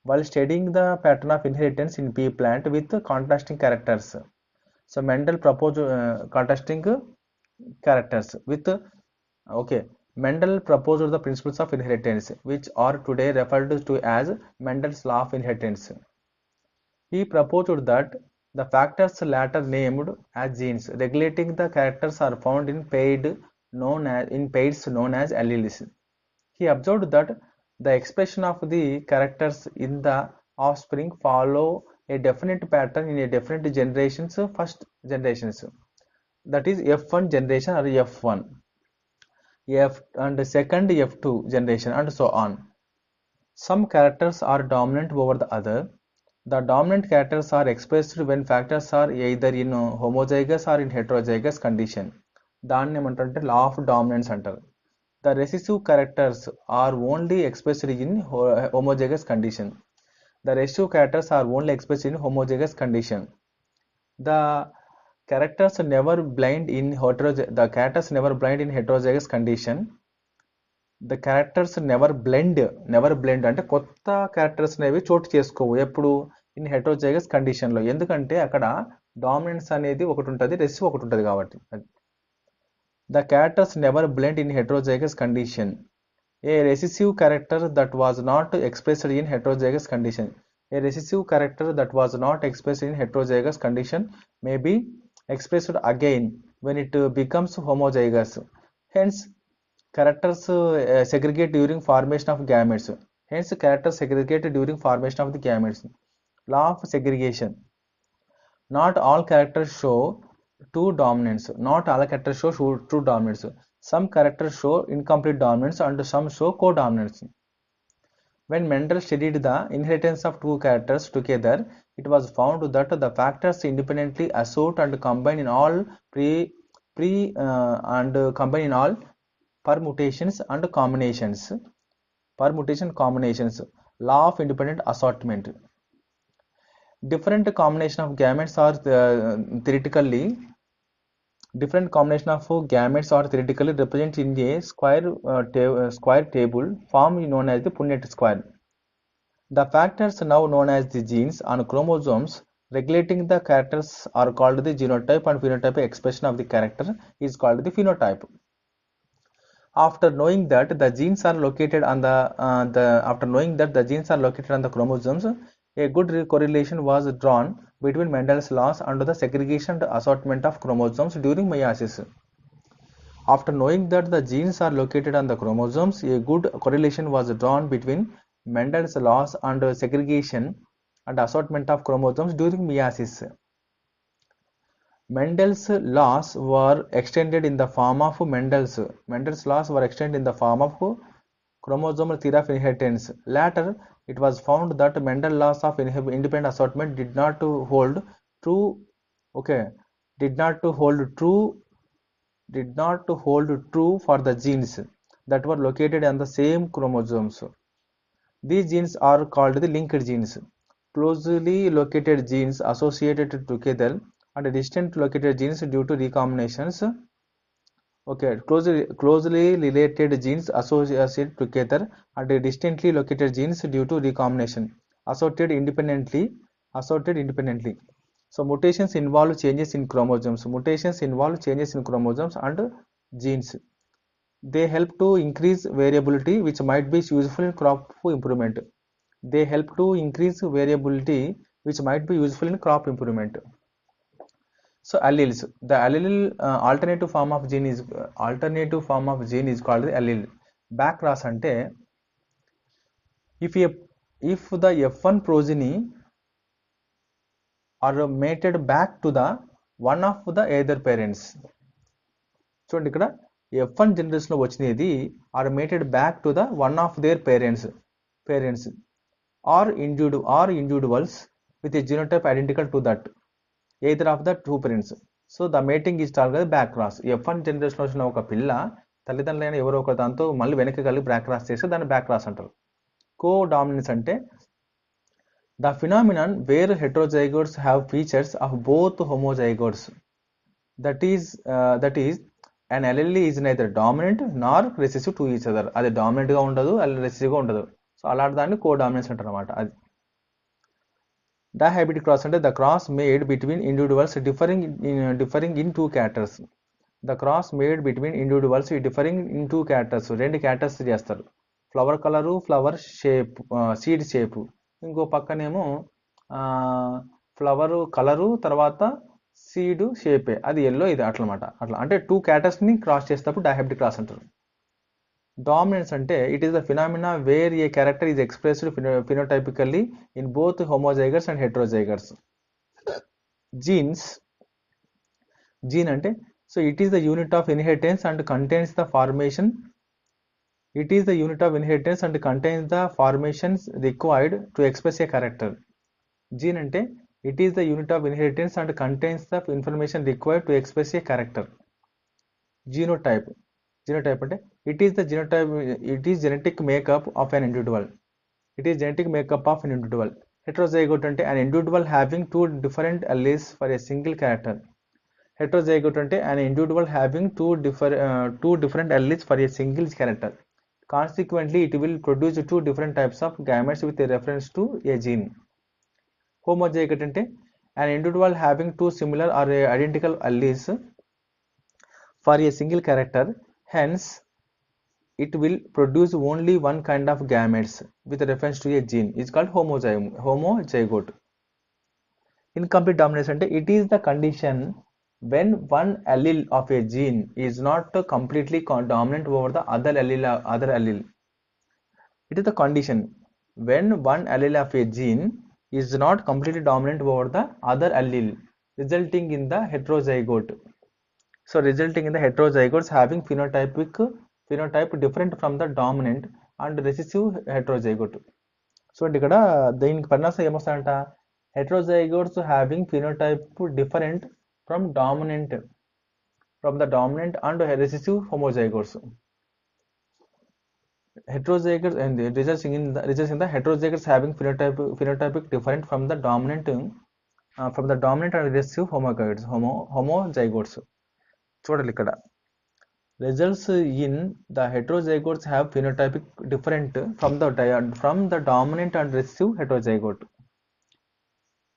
[SPEAKER 1] While studying the pattern of inheritance in pea plant with contrasting characters. So Mendel proposed contrasting characters with okay. Mendel proposed the principles of inheritance, which are today referred to as Mendel's law of inheritance. He proposed that the factors later named as genes regulating the characters are found in pairs known as alleles. He observed that the expression of the characters in the offspring follow a definite pattern in a different generations, first generations, that is F1 generation or F1, F and second F2 generation and so on. Some characters are dominant over the other. The dominant characters are expressed when factors are either in homozygous or in heterozygous condition. దాన్ని ఏమంటారంటే law of dominance అంటారు. The recessive characters are only expressed in homozygous condition. The recessive characters are only expressed in homozygous condition. The characters never blind in heterozygous condition. The characters never blend అంటే కొత్త characters అనేవి చోటు చేసుకోవు ఎప్పుడు in హెటరోజైగస్ condition లో, ఎందుకంటే అక్కడ dominance అనేది ఒకటి ఉంటుంది, రెసివ్ ఒకటి ఉంటుంది కాబట్టి. The characters never blend in heterozygous condition. A recessive character that was not expressed in heterozygous condition. A recessive character that was not expressed in heterozygous condition may be expressed again when it becomes homozygous. Hence, characters segregate during formation of gametes. Law of segregation. Not all characters show true dominance. Some characters show incomplete dominance and some show co-dominance. When Mendel studied the inheritance of two characters together, it was found that the factors independently assort and combine in all permutations and combinations. Law of independent assortment. Different combination of gametes are theoretically represented in a square table form known as the Punnett square. The factors now known as the genes on chromosomes regulating the characters are called the genotype, and phenotype expression of the character is called the phenotype. After knowing that the genes are located on the chromosomes, a good correlation was drawn between Mendel's laws and the segregation and assortment of chromosomes during meiosis. After knowing that the genes are located on the chromosomes, a good correlation was drawn between Mendel's laws and segregation and assortment of chromosomes during meiosis. Mendel's laws were extended in the form of chromosomal theory of inheritance. Later, it was found that Mendel's laws of independent assortment did not hold true for the genes that were located on the same chromosomes. These genes are called the linked genes. Closely located genes associated together and distant located genes due to recombinations. Closely related genes associated together and distantly located genes due to recombination. Assorted independently. So mutations involve changes in chromosomes and genes. They help to increase variability which might be useful in crop improvement. So alleles. The allele alternative form of gene is called the allele. Backcross ante if the F1 progeny are mated back to the one of the either parents. చూడండి ఇక్కడ F1 generation లో వచ్చినది are mated back to the one of their parents or individuals with a genotype identical to that either of the two parents. So the mating is called back cross. F1 generation లో వచ్చిన ఒక పిల్ల తల్లిదండ్రులైన ఎవరో ఒక దాంతో మళ్ళీ వెనక్కి కలిగి బ్యాక్ క్రాస్ చేస్తే దాన్ని బ్యాక్ క్రాస్ అంటారు. కో డామినెన్స్ అంటే the phenomenon where heterozygotes have features of both homozygotes. That is and allele is neither dominant Nar recessive to each other. అది డామినెంట్గా ఉండదు, అది రెసిసివ్గా ఉండదు. సో అలాంటి దాన్ని కో డామినెన్స్ అంటారు అనమాట. అది డైహైబ్రిడ్ క్రాస్ అంటే the cross made between individuals differing in two characters. The cross made between individuals differing in two characters. రెండు క్యారెక్టర్స్ చేస్తారు. Flower colour, flower shape, seed shape. ఇంకో పక్కనేమో ఫ్లవరు కలరు తర్వాత సీడ్ షేపే, అది ఎల్లో, ఇది అట్లమాట. అట్లా అంటే టూ క్యారెక్టర్స్ని క్రాస్ చేసేటప్పుడు డైహైబ్రిడ్ క్రాస్ అంటారు. డామినెన్స్ అంటే it is the phenomena where a character is expressed phenotypically in both homozygous and heterozygous. Jeans, gene అంటే so it is the unit of inheritance and contains the formation. It is the unit of inheritance and contains the formations required to express a character. Gene అంటే it is the unit of inheritance and contains the information required to express a character. Genotype, genotype అంటే it is the genotype, it is genetic makeup of an individual. It is genetic makeup of an individual. Heterozygote అంటే an individual having two different alleles for a single character. Heterozygote అంటే an individual having two different alleles for a single character. Consequently, it will produce two different types of gametes with a reference to a gene. Homozygote ante an individual having two similar or identical alleles for a single character. Hence, it will produce only one kind of gametes with reference to a gene. Is called homozygote. Incomplete dominance ante it is the condition when one allele of a gene is not completely dominant over the other allele. It is the condition when one allele of a gene is not completely dominant over the other allele, resulting in the heterozygote. So resulting in the heterozygotes having phenotype different from the dominant and recessive heterozygote. So ఇక్కడ దీనికి పరిణామం ఏమొస్తాయంట, heterozygotes having phenotype different from the dominant and recessive homozygotes. Heterozygotes and results in the heterozygotes having phenotypic different from the dominant and recessive homozygotes. చూడాలి ఇక్కడ results in the heterozygotes have phenotypic different from the dominant and recessive heterozygote.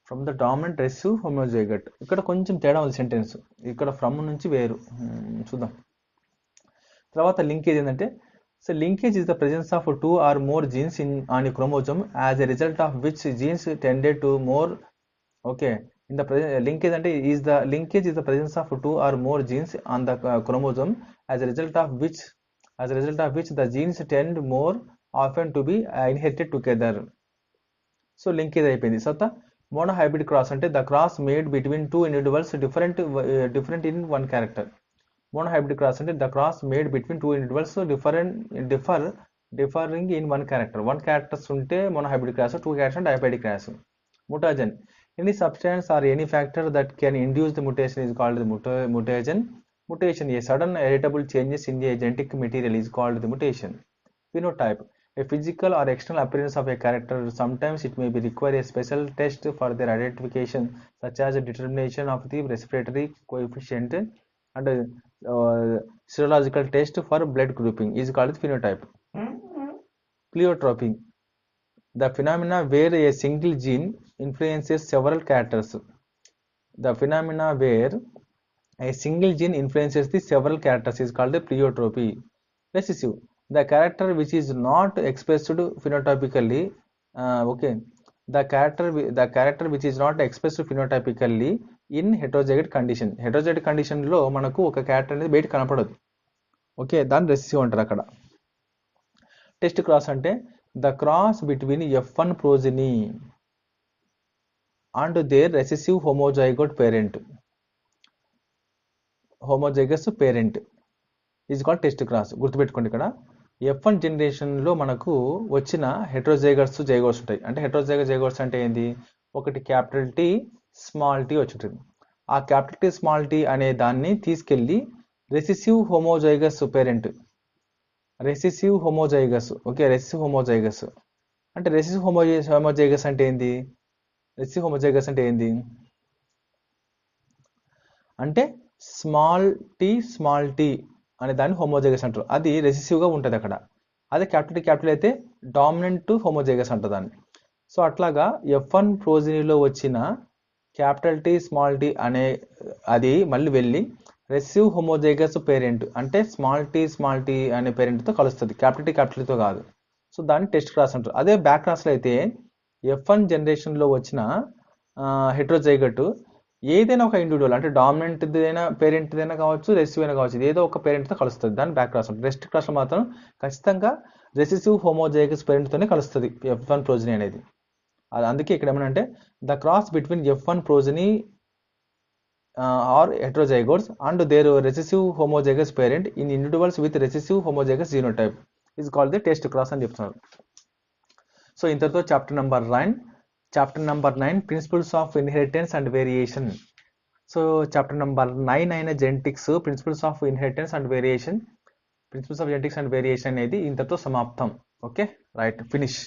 [SPEAKER 1] From the dominant recessive homozygote. ఇక్కడ కొంచెం తేడా ఉంది sentence, ఇక్కడ from నుంచి వేరు చూద్దాం. తర్వాత లింకేజ్ ఏంటంటే, so linkage is the presence of two or more genes on a chromosome as a result of which genes tended to more. Okay, in the linkage ante linkage is the presence of two or more genes on the chromosome as a result of which the genes tend more often to be inherited together. So linkage అయిపోయింది. So monohybrid cross ante the cross made between two individuals different in one character. Monohybrid cross ante the cross made between two individuals differing in one character. One characters unte monohybrid cross, two characters diploidic cross. Mutagen, any substance or any factor that can induce the mutation is called the mutagen. Mutation, a sudden heritable changes in a genetic material is called the mutation. Phenotype, a physical or external appearance of a character. Sometimes it may be require a special test for their identification, such as a determination of the respiratory coefficient and serological test for blood grouping is called phenotype. Pleiotropy, the phenomena where a single gene influences several characters. The phenomena where a single gene influences the several characters is called pleiotropy. Recessive, the character which is not expressed phenotypically. Okay, the character which is not expressed phenotypically in heterozygote condition. Heterozygote condition లో మనకు ఒక character అనేది బయట కనపడదు. Okay, దాన్ని recessive అంటారు అక్కడ. Test cross అంటే the cross between F1 progeny and their recessive homozygous parent is called test cross. గుర్తుపెట్టుకోండి, ఇక్కడ F1 జనరేషన్లో మనకు వచ్చిన హెట్రోజైగస్ జైగోట్స్ ఉంటాయి. అంటే హెట్రోజైగస్ జైగోట్స్ అంటే ఏంది, ఒకటి క్యాపిటల్ టీ స్మాల్ టీ వచ్చి ఉంటుంది. ఆ క్యాపిటల్ టీ స్మాల్ టీ అనే దాన్ని తీసుకెళ్ళి recessive homozygous parent, recessive homozygous. Okay, recessive homozygous అంటే రెసిసివ్ హోమోజైగస్ అంటే ఏంది, రెసిసివ్ హోమోజైగస్ అంటే ఏంది అంటే స్మాల్ టీ అనే దాన్ని హోమోజైగస్ అంటారు. అది రెసిసివ్గా ఉంటుంది అక్కడ. అదే క్యాపిటల్ అయితే డామినెంట్ హోమోజైగస్ అంటారు దాన్ని. సో అట్లాగా F1 ప్రోజినీలో వచ్చిన క్యాపిటల్ టీ స్మాల్ టీ అనే అది మళ్ళీ వెళ్ళి రెసిసివ్ హోమోజైగస్ పేరెంట్ అంటే స్మాల్ టీ అనే పేరెంట్తో కలుస్తుంది, క్యాపిటల్ టీతో కాదు. సో దాన్ని టెస్ట్ క్రాస్ అంటారు. అదే బ్యాక్ క్రాస్లో అయితే F1 జనరేషన్లో వచ్చిన హెట్రోజైగట్ ఏదైనా ఒక ఇండివిజువల్ అంటే డామినెంట్దైనా పేరెంట్దైనా కావచ్చు, రెసిసివ్ అయినా కావచ్చు, ఏదో ఒక పేరెంట్తో కలుస్తుంది, దాన్ని బ్యాక్ క్రాస్ అంటారు. రెస్ట్ క్రాస్లో మాత్రం ఖచ్చితంగా రెసిసివ్ హోమోజైగస్ పేరెంట్తోనే కలుస్తుంది F1 ప్రోజనీ అనేది. అది అందుకే ఇక్కడ ఏమనంటే the cross between F1 progeny are heterozygotes and their recessive homozygous parent in individuals with recessive homozygous genotype is called the test cross అని చెప్తున్నారు. సో ఇంతతో chapter number 9 principles of inheritance and variation. So chapter number 9 అయిన genetics principles of inheritance and variation అనేది ఇంతతో సమాప్తం. Okay, right, finish.